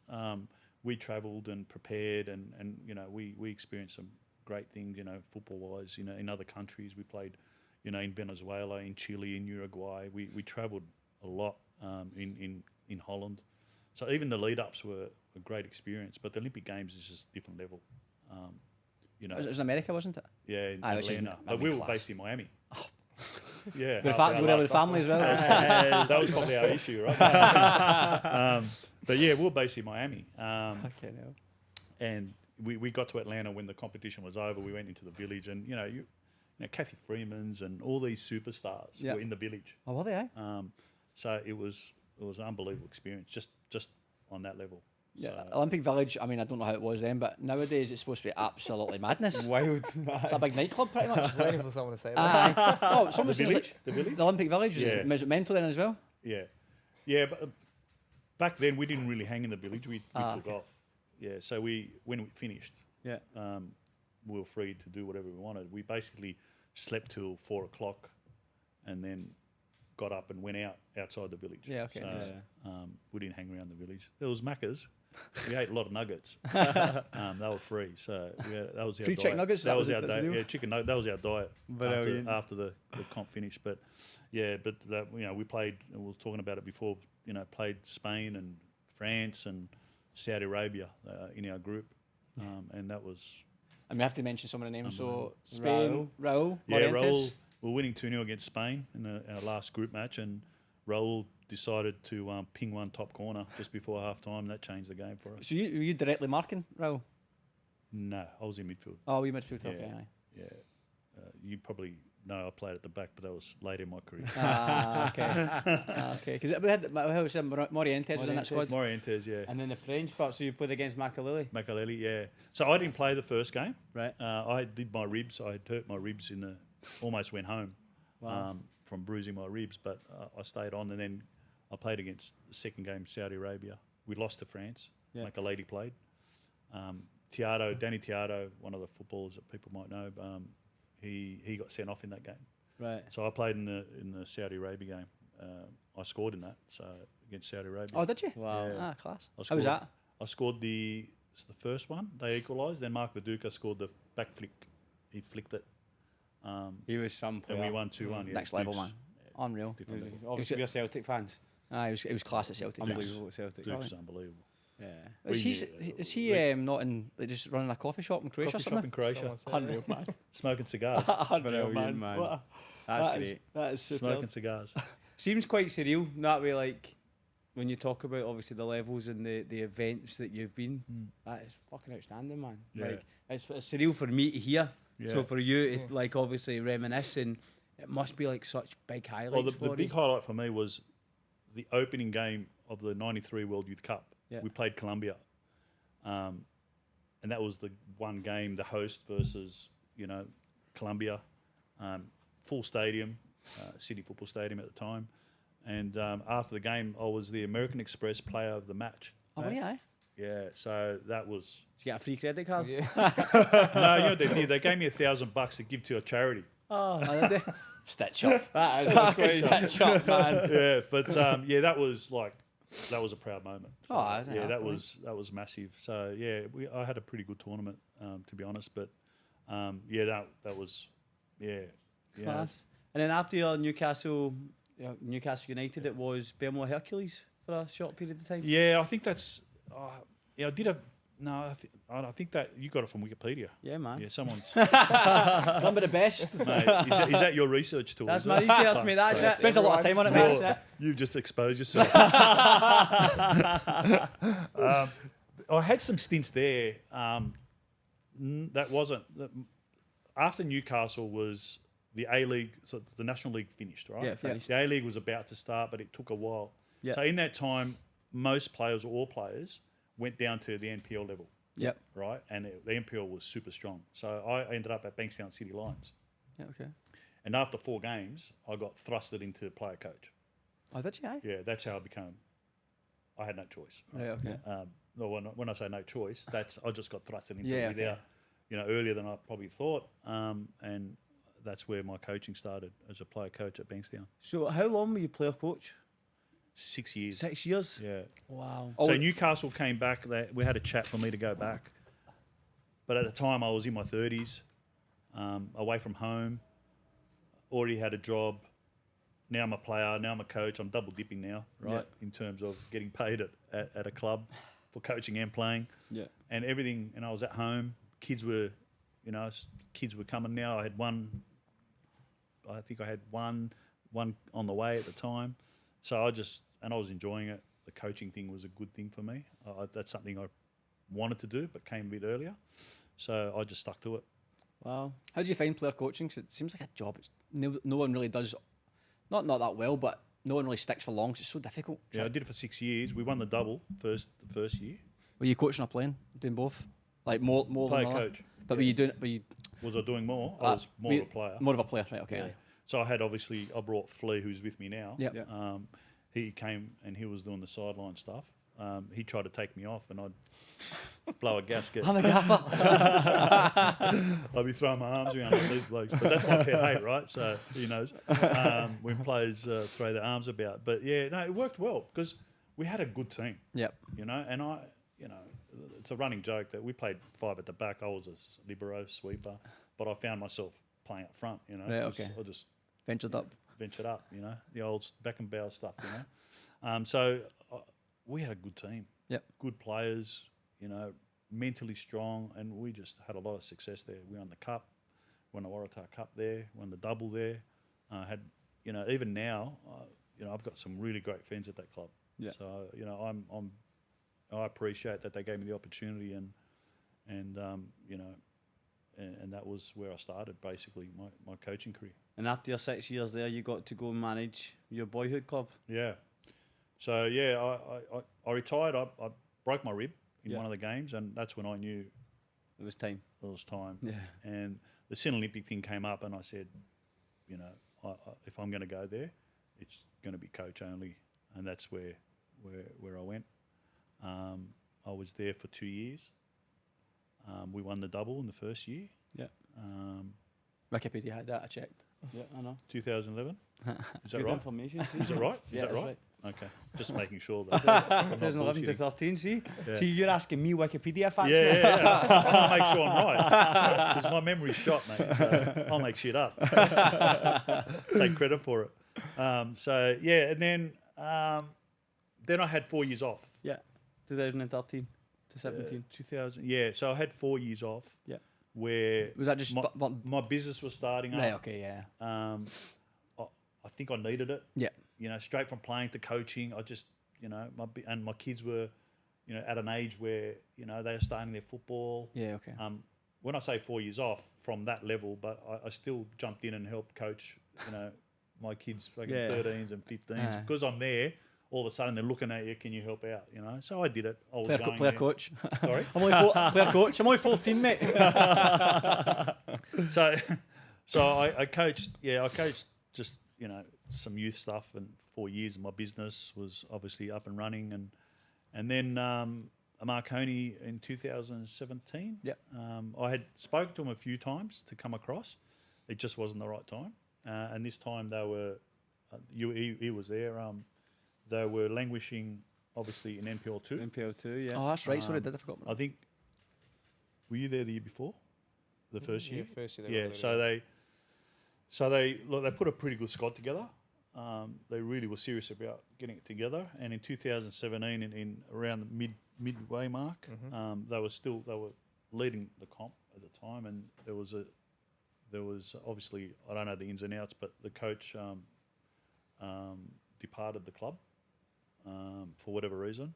we travelled and prepared, and you know, we experienced some great things. You know, football wise, you know, in other countries we played, you know, in Venezuela, in Chile, in Uruguay. We travelled a lot in Holland. So even the lead ups were a great experience, but the Olympic Games is just a different level. You know, It was in America, wasn't it? yeah, in Aye, which is Atlanta. I But mean, we were class. based in Miami. Yeah, With after our you were there last- with family as well. that was probably our issue, right? But yeah, we were based in Miami, Okay, no. and we got to Atlanta when the competition was over. We went into the village, and you know, Kathy Freeman's and all these superstars Yeah. were in the village. Oh, were they? Aye? So it was an unbelievable experience, just on that level. Yeah, So, Olympic Village. I mean, I don't know how it was then, but nowadays it's supposed to be absolutely madness. Wild. It's a big nightclub, pretty much. Waiting for someone to say that. Aye. Oh, someone the says village, like the village. the Olympic Village Yeah. was it mental then as well? Yeah, yeah. But back then we didn't really hang in the village. We took okay. off. Yeah. So when we finished, Yeah. we were free to do whatever we wanted. We basically slept till 4 o'clock, and then got up and went outside the village. Yeah, okay, So, nice. we didn't hang around the village. There was Macca's. We ate a lot of nuggets. They were free, so that was our Free diet. chicken nuggets, That that was was our it, that's the diet. deal? Yeah, chicken nugget. That was our diet Brilliant. after the comp finished. But yeah, you know, we played. We were talking about it before. You know, played Spain and France and Saudi Arabia in our group, and that was And we have to mention some of the names. So Unbelievable. Spain, Raul, yeah. Morientes. Raul, we were winning 2-0 against Spain in our last group match, and Raul decided to ping one top corner just before half time. That changed the game for us. So were you directly marking Raul? No, I was in midfield. Oh, you midfield. Yeah. Okay, aye. Yeah, you probably know I played at the back, but that was later in my career. Okay. Because we had Morientes was in that squad. Morientes, yeah. And then the French part, so you played against Makaleli. Makaleli, yeah. So I didn't play the first game. Right. I did my ribs. I had hurt my ribs almost went home from bruising my ribs, but I stayed on, and then I played against the second game, Saudi Arabia. We lost to France. Yeah. Makaleli played. Danny Tiato, one of the footballers that people might know, he got sent off in that game. Right. So I played in the Saudi Arabia game. I scored in that, so against Saudi Arabia. Oh, did you? Wow. Yeah. Ah, class. I How was scored- that? I scored the first one. They equalised. Then Mark Viduka scored the back flick. He flicked it. He was some player. And we won 2-1. Yeah, Next level, Dukes. man. Unreal. Different level. Obviously, we're Celtic fans. It was class at Celtic. Unbelievable at Celtic. Dukes is unbelievable. Yeah. Is he not in like, just running a coffee shop in Croatia Coffee or shop in something? Croatia, Unreal, man. smoking cigars. Unreal, Brilliant, man. What That's great. That is Smoking cigars. Seems quite surreal that way, like when you talk about obviously the levels and the events that you've been. That is fucking outstanding, man. Yeah. Like it's surreal for me to hear. Yeah. So for you, to, like obviously reminiscing, it must be like such big highlights. Well, the for big you. highlight for me was the opening game of the '93 World Youth Cup. Yeah. We played Colombia, and that was the one game, the host versus Colombia, full stadium, City Football Stadium at the time. And after the game, I was the American Express Player of the Match. Oh, well, yeah. Yeah, so that was. Did you get a free credit card? Yeah. No, you know what they did? They gave me $1,000 to give to a charity. Oh, Stitch up. that is insane. Stitch up, man. Yeah, but that was a proud moment. So, Oh, I think yeah, that that's was massive. So yeah, I had a pretty good tournament, to be honest. But that was Class. And then after your Newcastle United, it was Bermore Hercules for a short period of time? Yeah, I think that's. Yeah, I did a. No, I think that you got it from Wikipedia. Yeah, man. Yeah, someone's. Remember the best. Mate, is that your research tool? That's is my it? research, mate. That's it. Spends a lot of time on it, That's mate. it. You've just exposed yourself. I had some stints there. That wasn't after Newcastle was the A League. So the National League finished, right? Yeah, finished. The A League was about to start, but it took a while. Yeah. So in that time, most players or all players went down to the NPL level. Yep. Right, and the NPL was super strong. So I ended up at Bankstown City Lions. Yeah, okay. And after 4 games, I got thrusted into player coach. Oh, did you? Aye? Yeah, that's how I became. I had no choice. Right, okay. No, when I say no choice, that's I just got thrusted into Yeah, it without, earlier than I probably thought. And that's where my coaching started as a player coach at Bankstown. So how long were you player coach? 6 years. 6 years. Yeah. Wow. So Newcastle came back. We had a chat for me to go back. But at the time, I was in my 30s, away from home, already had a job. Now I'm a player. Now I'm a coach. I'm double dipping now, right? Yeah. In terms of getting paid at a club for coaching and playing. Yeah. And everything. And I was at home. Kids were coming now. I think I had one on the way at the time. So I was enjoying it. The coaching thing was a good thing for me. That's something I wanted to do, but came a bit earlier. So I just stuck to it. Wow. How do you find player coaching? 'Cause it seems like a job. No one really does, not that well, but no one really sticks for long. 'Cause it's so difficult. Yeah, I did it for 6 years. We won the double the first year. Were you coaching or playing? Doing both? Like more Player than another? coach. But were you doing? Was I doing more? I was more of a player. More of a player, right? Okay. Yeah. Aye. So I brought Flea, who's with me now. Yep. Yeah. He came and he was doing the sideline stuff. He tried to take me off and I'd blow a gasket. I'm a gaffer. I'd be throwing my arms around like these blokes. But that's my pet hate, right? So he knows when players throw their arms about. But yeah, no, it worked well because we had a good team, Yep. and it's a running joke that we played 5 at the back. I was a libero, sweeper, but I found myself playing up front, Right, okay. I just Ventured up. ventured up, the old back and bow stuff, So we had a good team. Yep. Good players, mentally strong, and we just had a lot of success there. We won the cup, won the Waratah Cup there, won the double there. Even now, I've got some really great friends at that club. Yeah. So I appreciate that they gave me the opportunity, and that was where I started basically my coaching career. And after your 6 years there, you got to go and manage your boyhood club. Yeah. So yeah, I retired. I broke my rib in Yeah. one of the games, and that's when I knew It was time. it was time. Yeah. And the Sin Olympic thing came up, and I said, if I'm going to go there, it's going to be coach only, and that's where I went. I was there for 2 years. We won the double in the first year. Yeah. Wikipedia had that. I checked. Yeah, I know. 2011. Is that Good right? information. See? Is that right? Is Yeah, that that's right? Okay. Just making sure that I'm not 2011 to bullshitting. 13, see? Yeah. See, you're asking me Wikipedia facts now. Yeah. I want to make sure I'm right. Because my memory's shot, mate. So I'll make shit up. Take credit for it. And then I had 4 years off. Yeah. 2013 to 17. 2000. Yeah, so I had 4 years off. Yeah. Where Was that just my business was starting up. right? Okay. Yeah. I think I needed it. Yeah. Straight from playing to coaching, I just, my kids were, at an age where, they were starting their football. Yeah. Okay. When I say 4 years off from that level, but I still jumped in and helped coach, my kids, fucking Yeah. 13s and 15s. Aye. Because I'm there, all of a sudden they're looking at you, can you help out, So I did it. I was going Player there. coach. Sorry? I'm only player coach. I'm only 14, mate. So I coached, I coached just, some youth stuff, and 4 years of my business was obviously up and running, and then Marconi in 2017. Yep. I had spoken to him a few times to come across. It just wasn't the right time. And this time they were, he was there. They were languishing, obviously, in NPL 2. NPL 2, yeah. Oh, that's right. Sorry, I forgot. I think, were you there the year before? The first year? First year. Yeah, so they put a pretty good squad together. they really were serious about getting it together. And in 2017, in around the midway mark, they were leading the comp at the time, and there was obviously, I don't know the ins and outs, but the coach departed the club for whatever reason,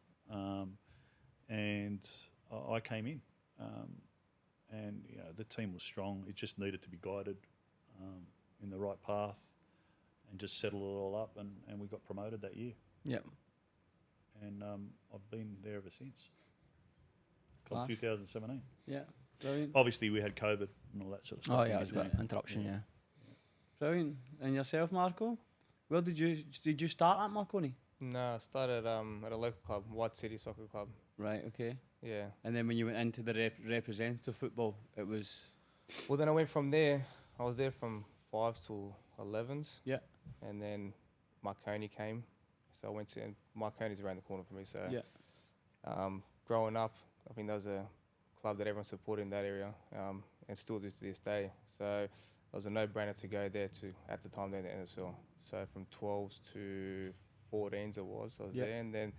and I came in, and the team was strong. It just needed to be guided in the right path, and just settle it all up, and we got promoted that year. Yep. And I've been there ever since. From Class. 2017. Yeah. Brilliant. Obviously, we had COVID and all that sort of stuff. Oh in yeah, it was a between. bit interruption. Yeah. Brilliant. And yourself, Marco? Where did you start at Marconi? No, I started at a local club, White City Soccer Club. Right. Okay. Yeah. And then when you went into the representative football, it was. Well, then I went from there. I was there from 5s to 11s. Yeah. And then Marconi came. So I went to, and Marconi's around the corner for me. So Yeah. Growing up, I think that was a club that everyone supported in that area, and still do to this day. So it was a no-brainer to go there at the time, then the NSL. So from 12s to 14s I was Yeah. there, and then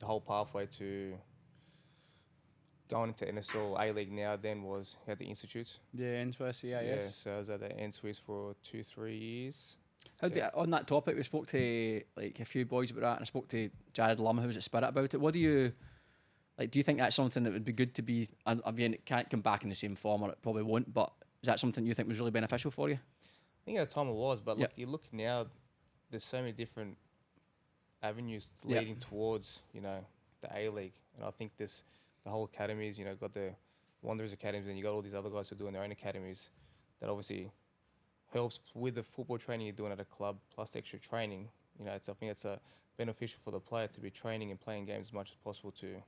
the whole pathway to going into NSL A-League now then was at the Institutes. Yeah, interesting. Yeah, Yeah, yes. so I was at the N-Swiss for 2-3 years. On that topic, we spoke to like a few boys about that, and I spoke to Jared Lum, who was at Spirit, about it. What do you like? Do you think that's something that would be good to be? I mean, it can't come back in the same form, or it probably won't. But is that something you think was really beneficial for you? I think at the time it was, but Yeah. look, you look now, there's so many different avenues Yeah. leading towards, the A-League. And I think the whole academies, got the Wanderers Academies, and you got all these other guys who are doing their own academies. That obviously helps with the football training you're doing at a club, plus the extra training. I think it's beneficial for the player to be training and playing games as much as possible to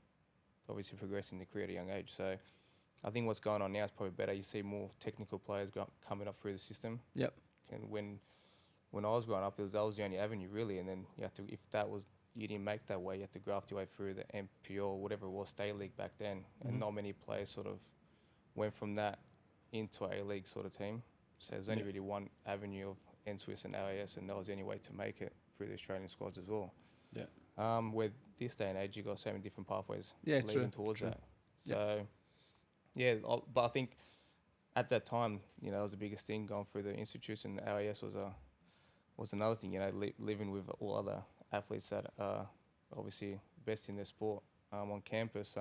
obviously progress in the career at a young age. So I think what's going on now is probably better. You see more technical players coming up through the system. Yep. And when I was growing up, that was the only avenue really. And then you have to, if you didn't make that way, you have to graft your way through the NPL or whatever it was, State League back then. And not many players sort of went from that into a A-League sort of team. So there's only really one avenue of N-Swiss and LAS, and that was the only way to make it through the Australian squads as well. Yeah. With this day and age, you've got so many different pathways Yeah, leading towards true. that. So, but I think at that time, that was the biggest thing going through the institutes, and the LAS was another thing. Living with all other athletes that are obviously best in their sport on campus,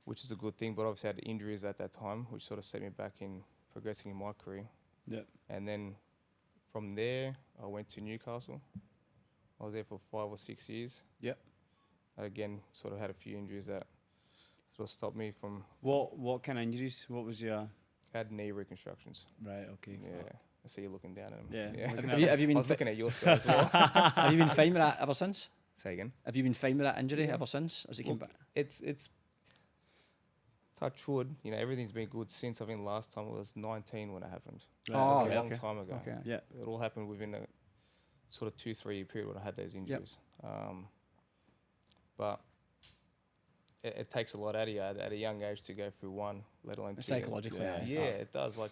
which is a good thing. But obviously, I had injuries at that time, which sort of set me back in progressing in my career. Yeah. And then from there, I went to Newcastle. I was there for 5 or 6 years. Yep. Again, sort of had a few injuries that sort of stopped me from. What kind of injuries? What was your? Had knee reconstructions. Right. Okay. Yeah. I see you looking down at them. Yeah. Have you I been was looking at your square as well. have you been fine with that ever since? Say again. Have you been fine with that injury ever since? As it came Look, back? It's touch wood. Everything's been good since. I think last time it was 19 when it happened. Right. Oh, So it's a right, long okay. time ago. Okay. Yeah. It all happened within a sort of 2-3 year period when I had those injuries. But it takes a lot out of you at a young age to go through one, let alone two. Psychologically, Yeah. it's Yeah, tough. it does. Like,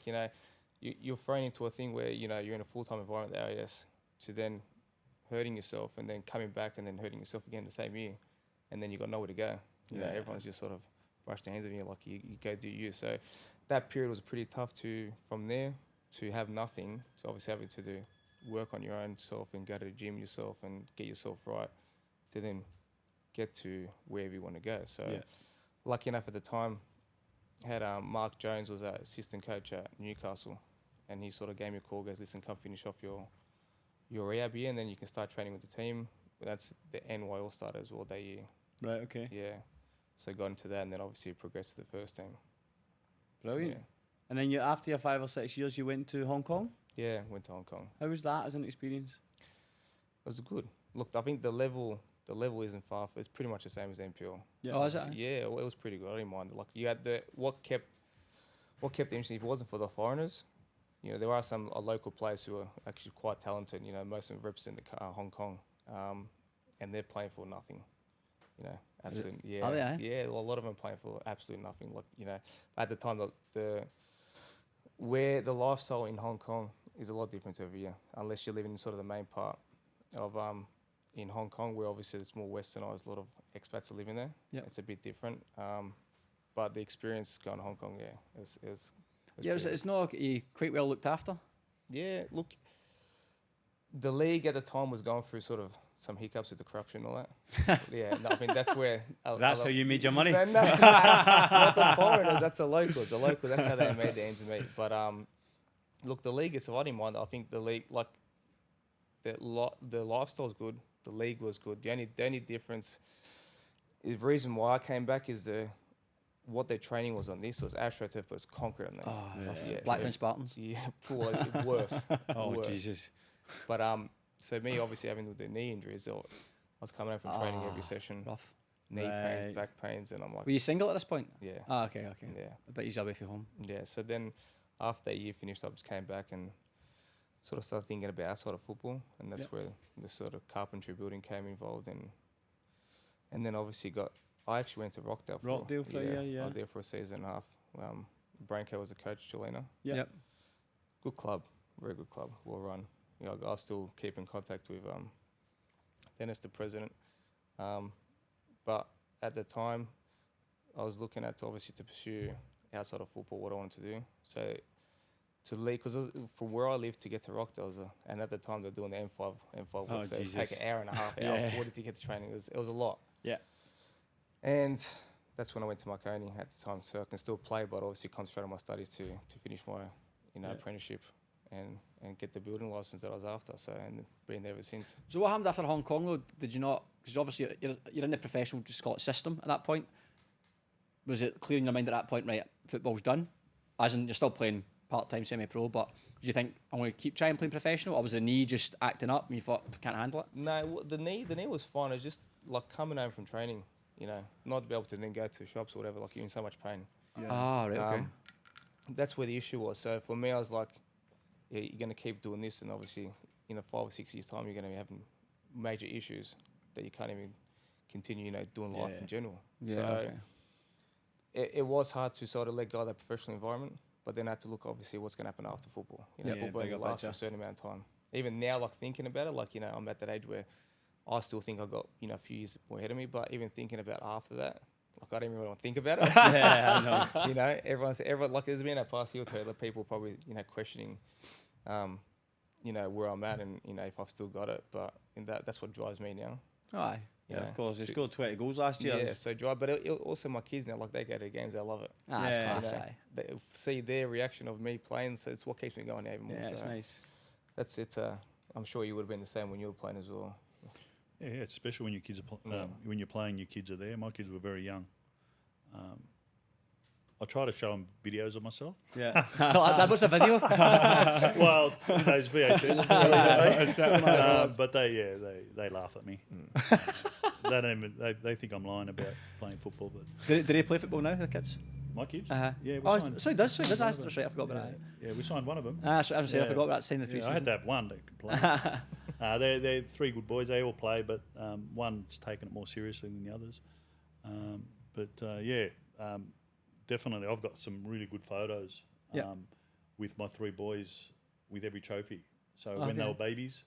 you're thrown into a thing where, you're in a full-time environment at the AIS to then hurting yourself and then coming back and then hurting yourself again the same year. And then you got nowhere to go. Yeah. Everyone's just sort of brushed their hands on you like you go do you. So that period was pretty tough from there to have nothing, to obviously having to do work on your own self and go to the gym yourself and get yourself right to then get to wherever you want to go. So lucky enough at the time, had Mark Jones was our assistant coach at Newcastle, and he sort of gave me a call, goes, listen, come finish off your rehab year and then you can start training with the team. That's the NY All-Starters all day year. Right. Okay. Yeah. So got into that and then obviously progressed to the first team. Brilliant. Yeah. And then after your 5 or 6 years, you went to Hong Kong. Yeah, went to Hong Kong. How was that as an experience? It was good. Look, I think the level isn't far. It's pretty much the same as NPL. Yeah. Oh, is it? Yeah, it was pretty good. I didn't mind it. Like you had what kept it interesting. If it wasn't for the foreigners, there are some local players who are actually quite talented. Most of them represent Hong Kong, and they're playing for nothing. Absolutely. Yeah. Are they, eh? Yeah, a lot of them playing for absolutely nothing. Like at the time, where the lifestyle in Hong Kong is a lot different every year, unless you're living in sort of the main part of in Hong Kong, where obviously it's more westernised. A lot of expats are living there. Yep. It's a bit different. But the experience going to Hong Kong, is Yeah, it's not quite well looked after. yeah. Look, the league at the time was going through sort of some hiccups with the corruption and all that. Yeah, no, I mean that's where That's how you made your money. No, not the foreigners. That's the locals. The local. That's how they made the ends meet. But look, the league. It's what in mind. I think the league, like the lifestyle's good. The league was good. The only difference, the reason why I came back is what their training was on this was AstroTurf, but it's concrete on there. Oh, yeah. Blacktown Spartans. Yeah, poor, worse. Oh, worse. Jesus. But so me obviously having the knee injuries, I was coming home from training every session, Rough. knee Right. pains, back pains, and I'm like, Were you single at this point? yeah, Ah, okay. yeah, I bet you're away from home. yeah. So then after that year finished, I just came back and sort of started thinking about outside of football, and that's where the sort of carpentry building came involved, and then obviously I actually went to Rockdale. Rockdale for a year, yeah. I was there for a season and a half. Branko was the coach, Jelena. Yep. Good club, very good club, well run. You know, I still keep in contact with Dennis, the president. But at the time, I was looking at obviously to pursue outside of football what I wanted to do. So to leave, because from where I live to get to Rockdale, and at the time they're doing the M5 Oh, so it would Jesus. take an hour and a half, hour Yeah. 40 to get to training. It was a lot. Yeah. And that's when I went to Marconi at the time, so I can still play, but obviously concentrate on my studies to finish my apprenticeship and get the building license that I was after. So and been there ever since. So what happened after Hong Kong though? Did you not? Because obviously you're in the professional, just call it system at that point. Was it clear in your mind at that point, right? Football's done, as in you're still playing part-time semi-pro, but did you think I'm going to keep trying playing professional, or was the knee just acting up and you thought can't handle it? No, the knee was fine. It was just like coming home from training, not be able to then go to the shops or whatever. Like you're in so much pain. Yeah. Ah, right, okay. That's where the issue was. So for me, I was like, yeah, you're going to keep doing this, and obviously in a 5 or 6 years' time, you're going to be having major issues that you can't even continue, doing life in general. Yeah, so okay. it was hard to sort of let go of that professional environment, but then I had to look obviously what's going to happen after football. Football only lasts for a certain amount of time. Even now, like thinking about it, like I'm at that age where I still think I've got a few years more ahead of me. But even thinking about after that, like I don't even really want to think about it. Yeah, I know. Everyone like there's been a past year or two that people probably questioning, where I'm at and if I've still got it. But that's what drives me now. Aye. Yeah, of course. He scored 20 goals last year. Yeah, so drive. But also my kids now, like they go to the games, they love it. Ah, that's Yeah. class, aye. They see their reaction of me playing, so it's what keeps me going even more. Yeah, it's so nice. that's it. I'm sure you would have been the same when you were playing as well. Yeah, it's special when your kids are when you're playing. Your kids are there. My kids were very young. I try to show them videos of myself. Yeah. That was a video. Well, those VHS. But they laugh at me. They don't even. They think I'm lying about playing football. But Did they play football now, the kids? my kids. Uh-huh. Yeah, we Oh, signed. so he does. That's right. I forgot about that. Yeah, we signed one of them. Ah, so I was saying I Yeah. forgot about that saying the Yeah, I preseason. had to have one that could play. They're three good boys. They all play, but one's taken it more seriously than the others. Definitely, I've got some really good photos Yeah. with my three boys with every trophy. So Okay. when they were babies,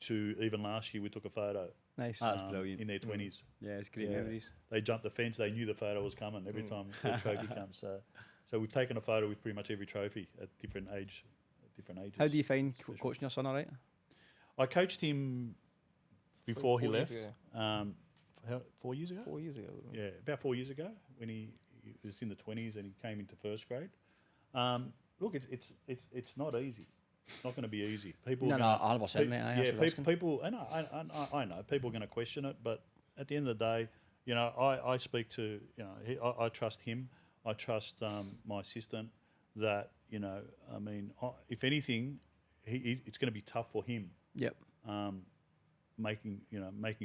to even last year, we took a photo Nice. That's brilliant. in their 20s. Yeah, it's great Yeah. memories. They jumped the fence. They knew the photo was coming every time the trophy comes. So we've taken a photo with pretty much every trophy at different ages. How do you find coaching your son? All right. I coached him before he 4 years left. ago. 4 years ago? 4 years ago. Yeah, about 4 years ago when he was in the 20s and he came into first grade. Look, it's not easy. It's not going to be easy. People, No, are no, gonna- 100%, mate. Aye, that's yeah, what I'm asking. people, and I know people are going to question it, but at the end of the day, I speak to, I trust him. I trust my assistant. That if anything, it's going to be tough for him. Yep. Making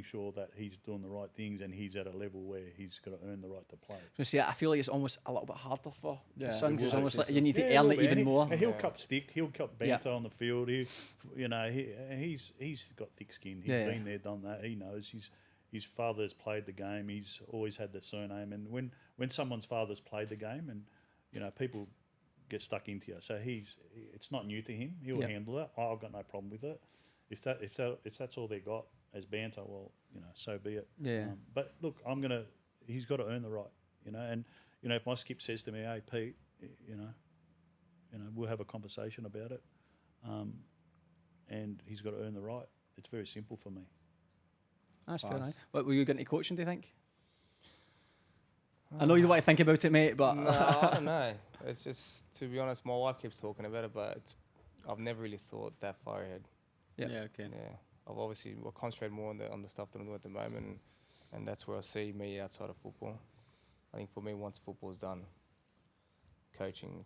sure that he's doing the right things and he's at a level where he's got to earn the right to play. I feel like it's almost a little bit harder for Yeah, the sons. it It's will almost like actually. you need to Yeah, earn a it little bit. even And more. He'll Yeah. cup stick. He'll cup banter on the field. He's got thick skin. He's Yeah. been there, done that. He knows. His father's played the game. He's always had the surname. And when someone's father's played the game, and people get stuck into you. So it's not new to him. He'll handle that. I've got no problem with it. If that's all they got as banter, well, so be it. Yeah. But look, he's got to earn the right, and if my skip says to me, "Hey, Pete, we'll have a conversation about it," and he's got to earn the right. It's very simple for me. That's fair enough. But were you getting into coaching, do you think? I know you don't want to think about it, mate, but... No, I don't know. It's just, to be honest, my wife keeps talking about it, but I've never really thought that far ahead. Yeah. Okay. Yeah. I've obviously concentrated more on the stuff that I'm doing at the moment, and that's where I see me outside of football. I think for me, once football's done, coaching,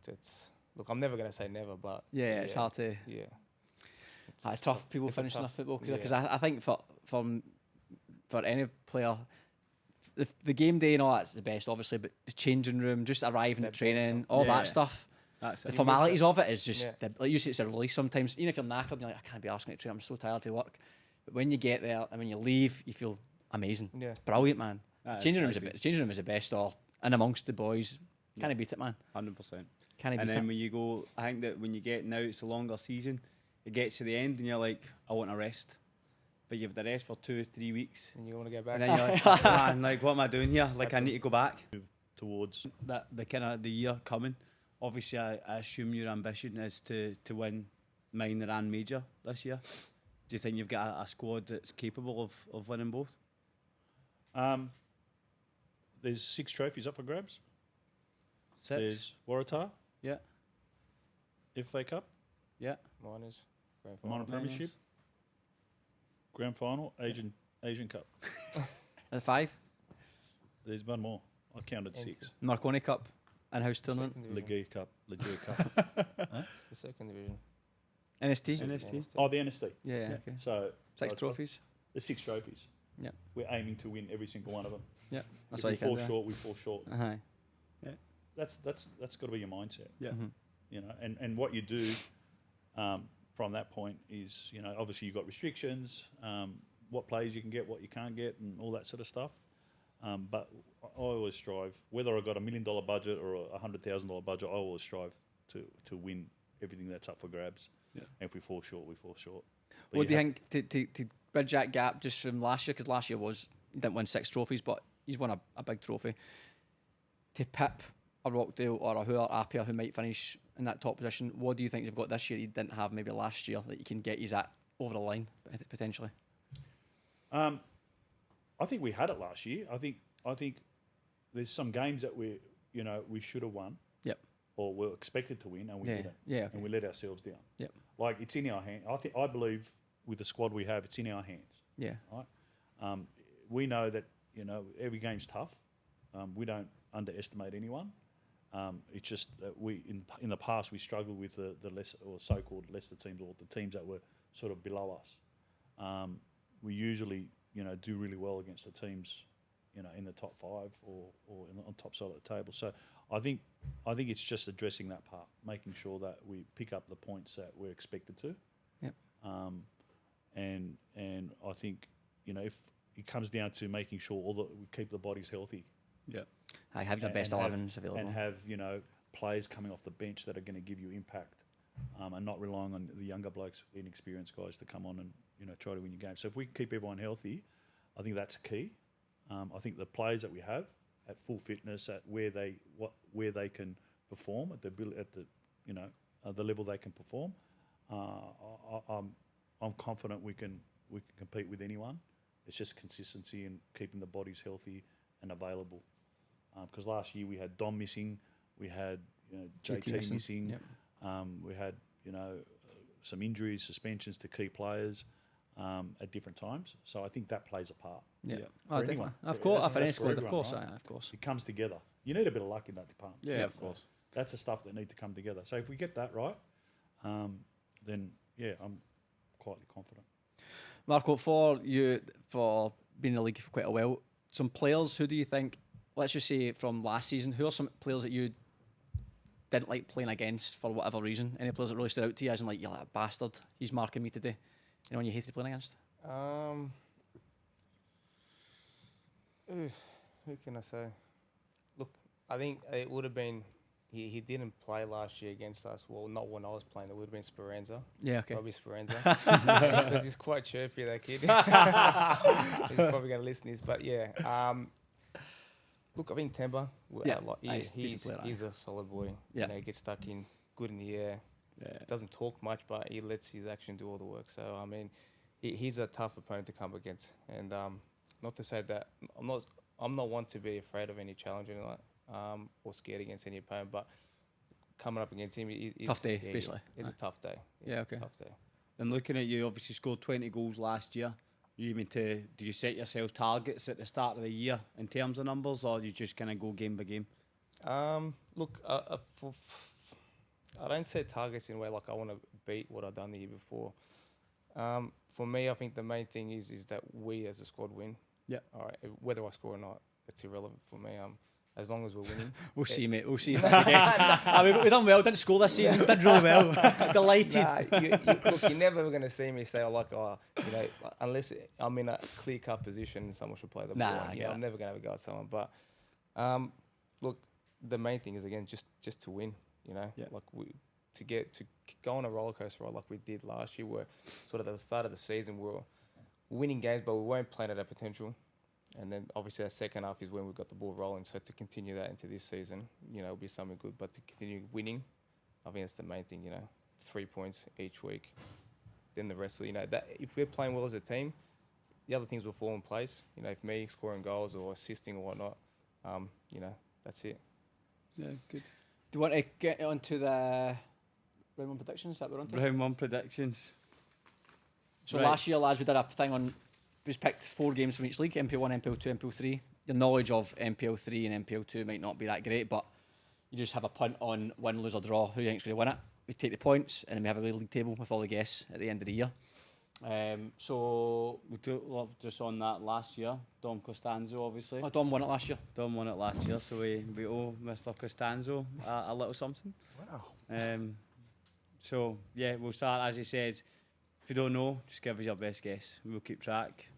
look, I'm never going to say never, but... Yeah, it's hard to... Yeah. It's tough, people finishing their football career, because yeah. I think for any player, the game day and all that's the best, obviously, but the changing room, just arriving at training, all that stuff, That's the it. formalities of it is just, like you say, it's a release sometimes. Even if you're knackered and you're like, I can't be asking to train, I'm so tired to work. But when you get there and when you leave, you feel amazing. Yeah. It's brilliant, man. Changing room is the best, or in amongst the boys. Can't beat it, man. 100%. Can't beat And it. then when you go, I think that when you get now, it's a longer season. It gets to the end and you're like, I want a rest. But you've the rest for 2 or 3 weeks. And you want to go back? And then you're like, oh, man, like, what am I doing here? Like, I need to go back. Towards That the kind of the year coming. Obviously, I assume your ambition is to win minor and major this year. Do you think you've got a squad that's capable of winning both? there's 6 trophies up for grabs. 6? There's Waratah, Yeah. FA Cup, Yeah. Mine is. Minor Premiership, Nice. Grand Final, Asian Cup. And 5, There's one more. I counted 6. Marconi Cup, in-house tournament, Ligue Cup. Huh? The second division. NST. NST. Oh, the NST. Yeah, okay. So 6 uh, trophies. There's 6 trophies. Yeah. We're aiming to win every single one of them. Yeah, that's If all we you can fall do. short, we fall short. Uh-huh. That's got to be your mindset. Yeah. Mhm. You know, and what you do from that point is, you know, obviously you've got restrictions, what players you can get, what you can't get, and all that sort of stuff. But I always strive, whether I've got $1 million budget or a $100,000 budget, I always strive to win everything that's up for grabs. Yeah. And if we fall short, we fall short. But What do you think to bridge that gap just from last year? Because last year you didn't win 6 trophies, but he's won a big trophy. To pip a Rockdale or a Hooer Apia who might finish in that top position, what do you think you've got this year you didn't have maybe last year that you can get you that over the line potentially? I think we had it last year. I think there's some games that we should have won. Yep. Or were expected to win and we didn't. Yeah. Okay. And we let ourselves down. Yep. Like it's in our hand. I believe with the squad we have, it's in our hands. Yeah. Right. We know that every game's tough. We don't underestimate anyone. It's just that we in the past we struggled with the lesser or so-called lesser teams or the teams that were sort of below us. We usually do really well against the teams in the top 5 or on top side of the table. So I think it's just addressing that part, making sure that we pick up the points that we're expected to. Yep. And I think if it comes down to making sure we keep the bodies healthy. Yeah. I have your best 11s available. And have players coming off the bench that are going to give you impact, and not relying on the younger blokes, inexperienced guys to come on and try to win your game. So if we can keep everyone healthy, I think that's key. I think the players that we have at full fitness, at where they can perform at the level they can perform, I'm confident we can compete with anyone. It's just consistency and keeping the bodies healthy and available. Because last year we had Dom missing, we had JT missing, Yep. we had some injuries, suspensions to key players at different times. So I think that plays a part. Yeah. Yeah. Oh, For definitely. anyone. Of course, That's for any for squad, of everyone, course, right? of course. It comes together. You need a bit of luck in that department. Yeah, of So course. that's the stuff that need to come together. So if we get that right, then I'm quietly confident. Marco, for you, for being in the league for quite a while, some players, who do you think, let's just say from last season, who are some players that you didn't like playing against for whatever reason? Any players that really stood out to you as in like, you're like a bastard, he's marking me today? Anyone you hated playing against? Who can I say? Look, I think it would have been he didn't play last year against us. Well, not when I was playing. It would have been Speranza. Yeah, okay. Probably Speranza. Because he's quite chirpy, that kid. He's probably going to listen to this. But yeah, look, I think Temba, he's a solid boy. Yeah. You know, he gets stuck in, good in the air. Yeah. Doesn't talk much, but he lets his action do all the work. So, I mean, he's a tough opponent to come against. And not to say that I'm not one to be afraid of any challenge or scared against any opponent, but coming up against him, Tough day, basically. It's a tough day. Yeah, okay. Tough day. And looking at you, obviously scored 20 goals last year. Do you set yourself targets at the start of the year in terms of numbers, or do you just kind of go game by game? Look, I don't set targets in a way like I want to beat what I've done the year before. For me, I think the main thing is that we as a squad win. Yeah. All right. Whether I score or not, it's irrelevant for me. As long as we're winning. We'll see, mate. We'll see. We've done well. Didn't score this season. Did really well. Delighted. Look, you're never going to see me say, unless I'm in a clear-cut position, someone should play the ball. I'm never going to have a go at someone. But look, the main thing is again just to win. You know, to go on a roller coaster ride like we did last year. Where sort of at the start of the season we were winning games, but we weren't playing at our potential. And then obviously our second half is when we got the ball rolling. So to continue that into this season, it'll be something good. But to continue winning, I think that's the main thing. 3 points each week. Then the rest will, that if we're playing well as a team, the other things will fall in place. If me scoring goals or assisting or whatnot, that's it. Yeah, good. Do you want to get onto the round one predictions that we're on to? Round one predictions. So last year, lads, we did a thing on. We picked 4 games from each league: NPL1, NPL2, NPL3. Your knowledge of NPL3 and NPL2 might not be that great, but you just have a punt on win, lose or draw. Who you think's going to win it? We take the points, and then we have a league table with all the guests at the end of the year. So we do just on that last year. Dom Costanzo, obviously. Dom won it last year. Dom won it last year, so we owe Mr. Costanzo a little something. Wow. So yeah, we'll start as he said. If you don't know, just give us your best guess. We'll keep track,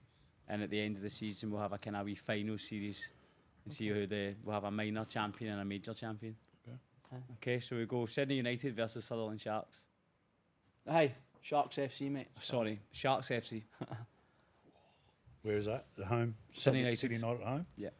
and at the end of the season, we'll have a kind of wee final series and see we'll have a minor champion and a major champion. Okay, so we go Sydney United versus Sutherland Sharks. Hi, Sharks FC, mate. Sorry, Sharks FC. Where is that? At home? Sydney United. Sydney United at home? Yeah.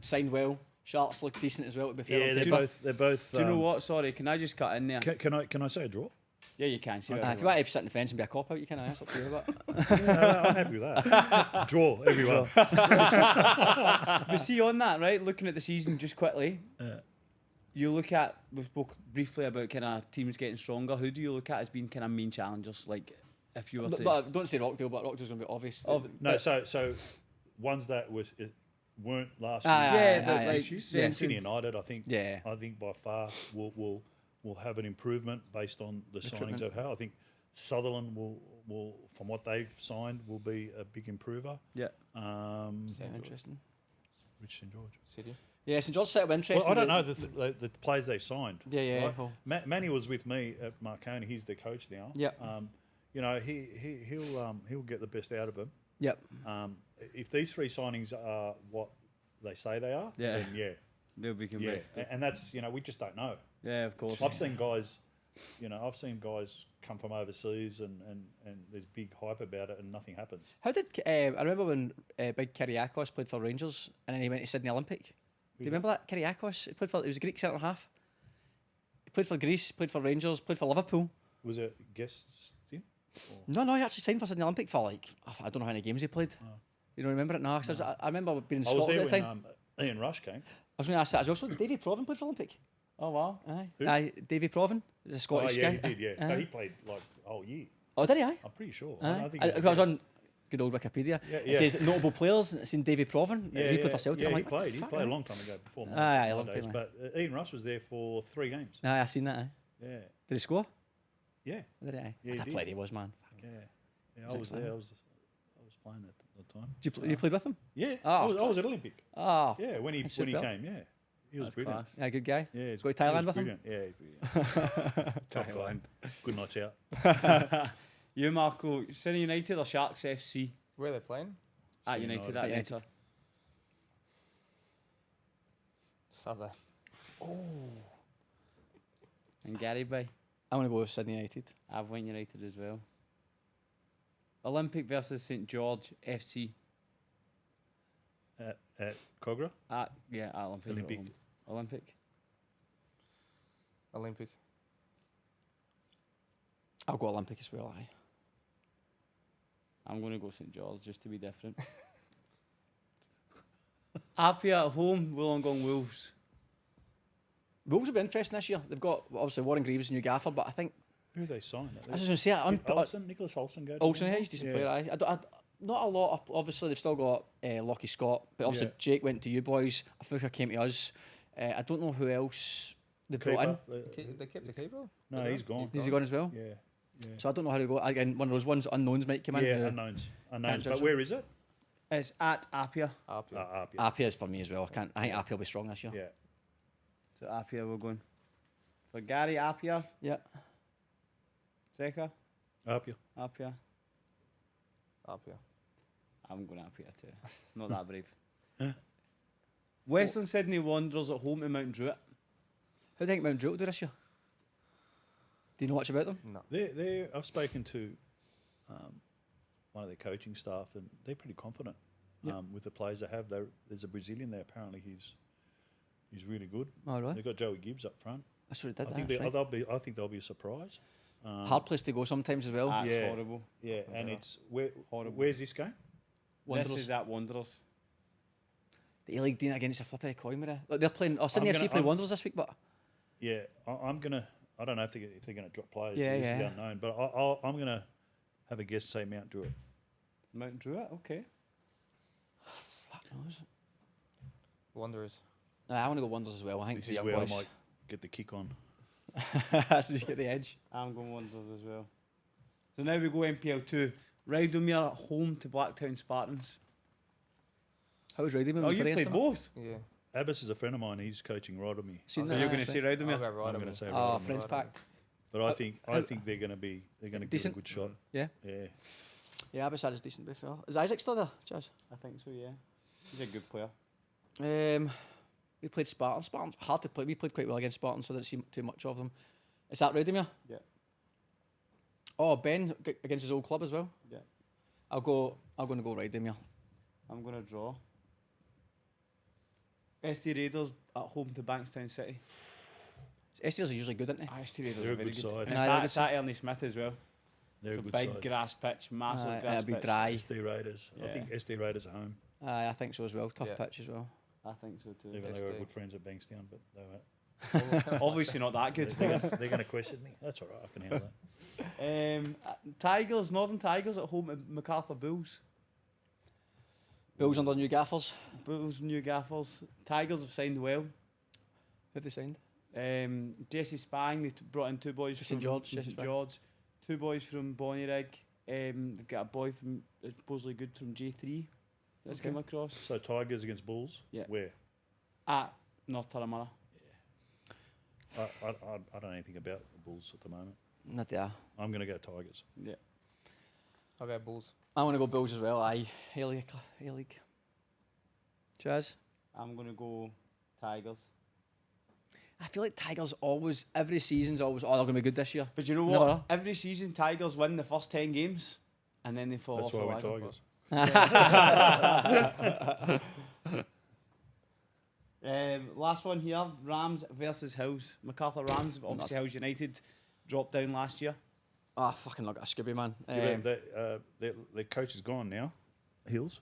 Signed well. Sharks look decent as well, to be fair. Yeah, they're both. Do you know what? Sorry, can I just cut in there? Can I say a draw? Yeah, you can. If you want to sit in the fence and be a cop out, you can. That's up to you. Yeah, I'm happy with that. Draw, everyone. But see, on that, right, looking at the season just quickly, you look at, we spoke briefly about kind of teams getting stronger. Who do you look at as being kind of main challengers? Like, if you were to... Don't say Rockdale, but Rockdale's going to be obvious. So ones that weren't last year. Sydney United, I think. Yeah. I think by far will have an improvement based on the signings of how I think Sutherland will from what they've signed will be a big improver. Yeah. Interesting. Rich St George. City. Yeah, St George set up interesting. Well, I don't know the players they've signed. Yeah. Right? Cool. Manny was with me at Marconi. He's the coach now. Yeah. He'll get the best out of him. Yep. If these 3 signings are what they say they are, then they'll be competitive. Yeah, and that's we just don't know. Yeah, of course. I've seen guys come from overseas and there's big hype about it and nothing happens. How did I remember when Big Kyriakos played for Rangers and then he went to Sydney Olympic? Do you remember that Kyriakos? He was a Greek centre half. He played for Greece, played for Rangers, played for Liverpool. Was it guest team? No, he actually signed for Sydney Olympic for I don't know how many games he played. Oh. You don't remember it? No, because I remember being in I was Scotland there at the time. when Ian Rush came. I was going to ask that as well. So Davy Provan played for Olympic. Oh wow! Aye, Davy Provan, the Scottish guy. He did. Yeah, but he played like a whole year. Oh, did he? Aye. I'm pretty sure. I think was on good old Wikipedia. It says notable players. And it's in Davy Provan. He played for Celtic. Yeah, I'm he like, played. He played a long time ago before a long days. time. But Ian Rush was there for 3 games. Aye, I seen that. Aye. Yeah. Did he score? Yeah. Did he? Aye. Yeah, What a he player did. he was, man. Yeah. I was there. I was playing at the time. You played with him? Yeah. Oh, I was at Olympic. Oh. Yeah. When he came. Yeah. He was brilliant. Class. Yeah, good guy. Yeah. Go to Thailand with him? him? Yeah. He's brilliant. Top guy. Good nights out. You, Marco, Sydney United or Sharks FC? Where are they playing? At Sydney United. United. At United. Southern. And Gary Bay. I'm going to go with Sydney United. I've went United as well. Olympic versus St George FC. At Cogra. At Olympic. Olympic. Olympic. Olympic. I'll go Olympic as well, aye. I'm going to go St George just to be different. Apia at home, Wollongong Wolves. Wolves have been interesting this year. They've got, obviously, Warren Greaves, new Gaffer, but I think, Who they signed? I was just going to say, Olsen, Nicholas Olsen go to Olsen, Wollongong? he's a decent player, aye. Not a lot, obviously, they've still got Lockie Scott, but obviously Yeah. Jake went to you boys, Afuka came to us. I don't know who else they brought in. Keeper, They kept the keeper? No, he's gone. Is he gone as well? Yeah. Yeah. So I don't know how to go. Again, one of those ones, unknowns might come in. Yeah, who- unknowns. Can't judge But where is it? It's at Apia. Up, yeah. Apia. Apia is for me as well. I think Apia will be strong this year. Yeah. So Apia we're going. For Gary, Apia. Yeah. Zeka, Apia. Apia. Up, yeah. I'm going Apia too. Not that brave. Western Sydney Wanderers at home to Mount Druitt. Who do you think Mount Druitt will do this year? Do you know much about them? No. I've spoken to one of their coaching staff, and they're pretty confident with the players they have. There's a Brazilian there. Apparently, he's really good. Oh, really? They've got Joey Gibbs up front. That's what it did. I think I think they'll be a surprise. Hard place to go sometimes as well. That's yeah. horrible. Yeah, and it's Horrible. where's this game? Wanderers. This is at Wanderers. The A-League doing it against a flippery coin with it. Like they're playing. Sydney I'm FC gonna- play I'm- Wanderers this week, but Yeah, I'm gonna. I don't know if they're gonna drop players. Yeah, This is the yeah. unknown, but I'm gonna have a guess. Say Mount Druitt. Mount Druitt, okay. fuck knows. Wanderers. Nah, I want to go Wanderers as well. I think This the is young where boys. I might get the kick on. So you get the edge. I'm going Wanderers as well. So now we go NPL 2. Rowdomere at home to Blacktown Spartans. How was Rowdy? Oh, you played both? Yeah. Abbas is a friend of mine. He's coaching Rodamy. Seen So that, you're going to actually. say I'll Rowdomere? go right I'm on going it. to say Oh, Rodamy. friends Right on packed. But I think they're going to give a Decent? good shot. Yeah. Yeah. Yeah, Abyssal is decent to be fair. Is Isaac still there, Chaz? I think so, yeah. He's a good player. We played Spartans. Spartans hard to play. We played quite well against Spartans, so I didn't see too much of them. Is that Rowdomere? Yeah. Oh, Ben against his old club as well. Yeah. I'm going to go Rowdomere. I'm going to draw. ST Raiders at home to Bankstown City. STs are usually good, aren't they? ST Raiders They're are a very good good. side. And Aye, it's they're a at, good it's at Ernie Smith as well. They're So a good big side. grass pitch, massive Aye, grass it'll be pitch. dry. ST Raiders. I Yeah. think ST Raiders are home. I think so as well. Tough Yeah. pitch as well. I think so too. Even though they were ST. good friends at Bankstown, but they were. Obviously not that good. They're going to question me. That's all right. I can handle that. Tigers, Northern Tigers at home at MacArthur Bulls. Bills under new gaffers. Bulls, new gaffers. Tigers have signed well. Who have they signed? Jesse Spang, they brought in two boys St from George, from Jesse St Spang. George, two boys from Bonnyrigg. They've got a boy from supposedly good from J3 that's Okay. come across So Tigers against Bulls. Yeah. Where? at North Turramurra. I don't know anything about the Bulls at the moment. Not there. I'm going to go Tigers. Yeah. I'll go Bulls. I want to go Bills as well. Aye, A-League. Chaz? I'm gonna go Tigers. I feel like Tigers always, every season's always, they're going to be good this year. But you know Never what? are. Every season Tigers win the first 10 games and then they fall That's off why I the went wagon. Tigers. Last one here, Rams versus Hills. MacArthur Rams, obviously Hills United dropped down last year. Fucking look at a Scooby, man. The coach is gone now. Hills.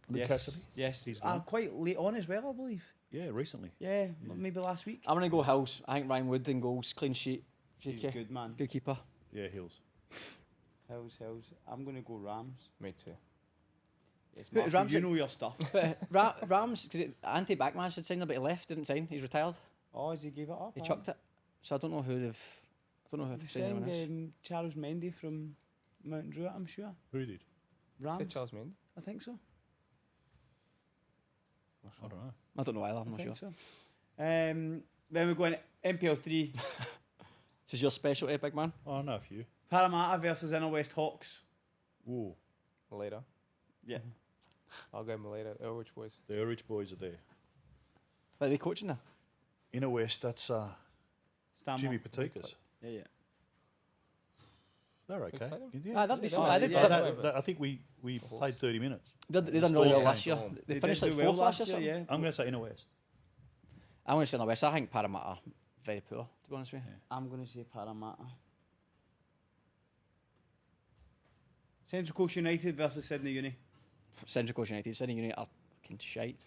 Luke Yes, Cassidy. yes. He's gone. Quite late on as well, I believe. Yeah, recently. Yeah, maybe last week. I'm going to go Hills. I think Ryan Wood in goals, clean sheet. He's JK. good, man. Good keeper. Yeah, Hills. Hills. I'm going to go Rams. Me too. Yes, Wait, Marko, Rams you are- know your stuff. But Rams, Ante Backman had signed, but he left, didn't sign. He's retired. Oh, has he gave it up? He chucked it. So I don't know who they've. I don't know who They they've signed anyone else. signed Charles Mendy from Mount Druitt, I'm sure. Who did? Rams, Said Charles Mendy. I think so. I don't know. I don't know either. I'm I not think sure. so. Then we're going NPL 3. This is your specialty, big man. Oh, I know a few. Parramatta versus Inner West Hawks. Ooh, Maleta. Yeah. I'll go Maleta. Elrich boys. the Rich boys are there. Are they coaching now? Inner West, that's Stanmore. Jimmy Patikas. Yeah. They're okay. They're decent. I think we played 30 minutes. They done really well Storm last year. came They They finished did like do well fourth last year. yeah. I'm going to say Inner West. I want to say in the West. I think Parramatta very poor, to be honest with you. I'm going to say Parramatta. Central Coast United versus Sydney Uni. Central Coast United. Sydney United are fucking shite.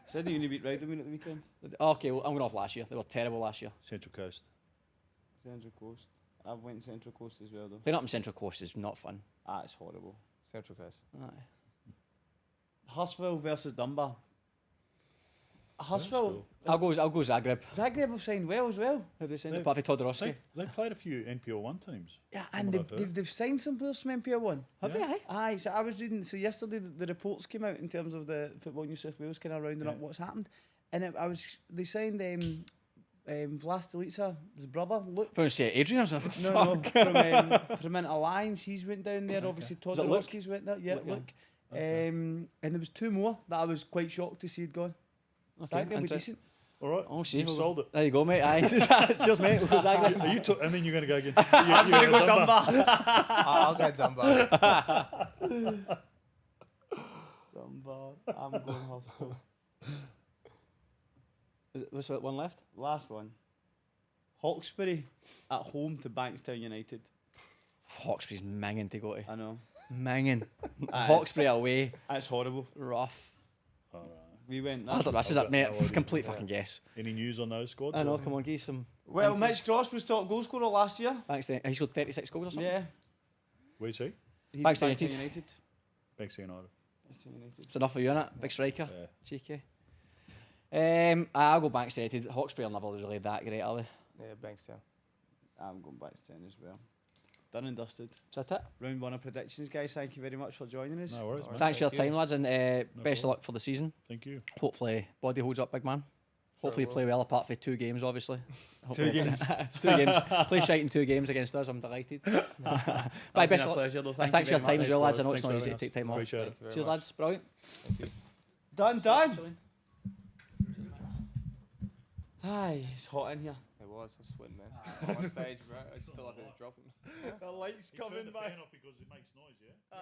Sydney Uni beat Riderman at the weekend. Okay, well, I'm going off last year. They were terrible last year. Central Coast. Central Coast. I've went Central Coast as well though. Playing up in Central Coast is not fun. Ah, it's horrible. Central Coast. Aye. Hurstville versus Dunbar. Hurstville. I'll go Zagreb. Zagreb have signed well as well. Have they signed They- it? Apart from Todorowski. They've played a few NPL 1 teams. Yeah, From and what I've heard. they've signed some players from NPL 1. Have Yeah. they? Aye. Aye, so I was reading, so yesterday the reports came out in terms of the Football New South Wales kind of rounding up Yeah. what's happened. And they signed Vlas Delica, his brother, Luke. I'm going to say Adrian or something. No, from Inter Alliance, he's went down there. Obviously, Was it Luke? Todorowski's went there. Yeah, Luke, yeah. Luke. And there was 2 more that I was quite shocked to see had gone. I think they'll be decent. All right. Oh, see. You've sold it. There you go, mate. Aye. Cheers, mate. We'll go Zagreb. Are you and then you're going to go against. I'm going to go Dunbar. I'll go Dunbar. Dunbar. I'm going Hurstville. What's that one left? Last one. Hawkesbury at home to Bankstown United. Hawkesbury's minging to go to. I know. Minging. Aye. Hawkesbury away. That's horrible. Rough. All right. We went. I thought this is I've it, got mate. no idea. Complete fucking guess. Any news on those squads? I know. or- Come on, give some. Well, Thanks, Mitch Cross was top goal scorer last year. Thanks. He scored 36 goals or something. Yeah. Where's he? He's Bankstown Bankstown United. United. Banks United. Bankstown United. It's enough for you, innit? Big striker. Yeah. Cheeky. I'll go Bankstown United. Hawkesbury are never really that great, are they? Yeah, Bankstown. I'm going Bankstown as well. Done and dusted. Is that it? Round 1 of predictions, guys. Thank you very much for joining us. No worries, mate. Thanks for your Thank you. time, lads, and best of problem. luck for the season. Thank you. Hopefully, body holds up, big man. Hopefully, you will. play well apart from 2 games, obviously. 2 games. 2 games. Play shite in 2 games against us. I'm delighted. Bye, Been best a of luck. pleasure, though. Thanks Thank for you your very time as much. well, lads. I know Thanks it's not for easy to having take us. time off. Appreciate it. Thank you very Cheers, much. lads. Brilliant. Done. Aye, it's hot in here. It was. I'm sweating, man. I'm on stage, bro. I just feel like it's dropping. The lights coming back. because it makes noise, yeah?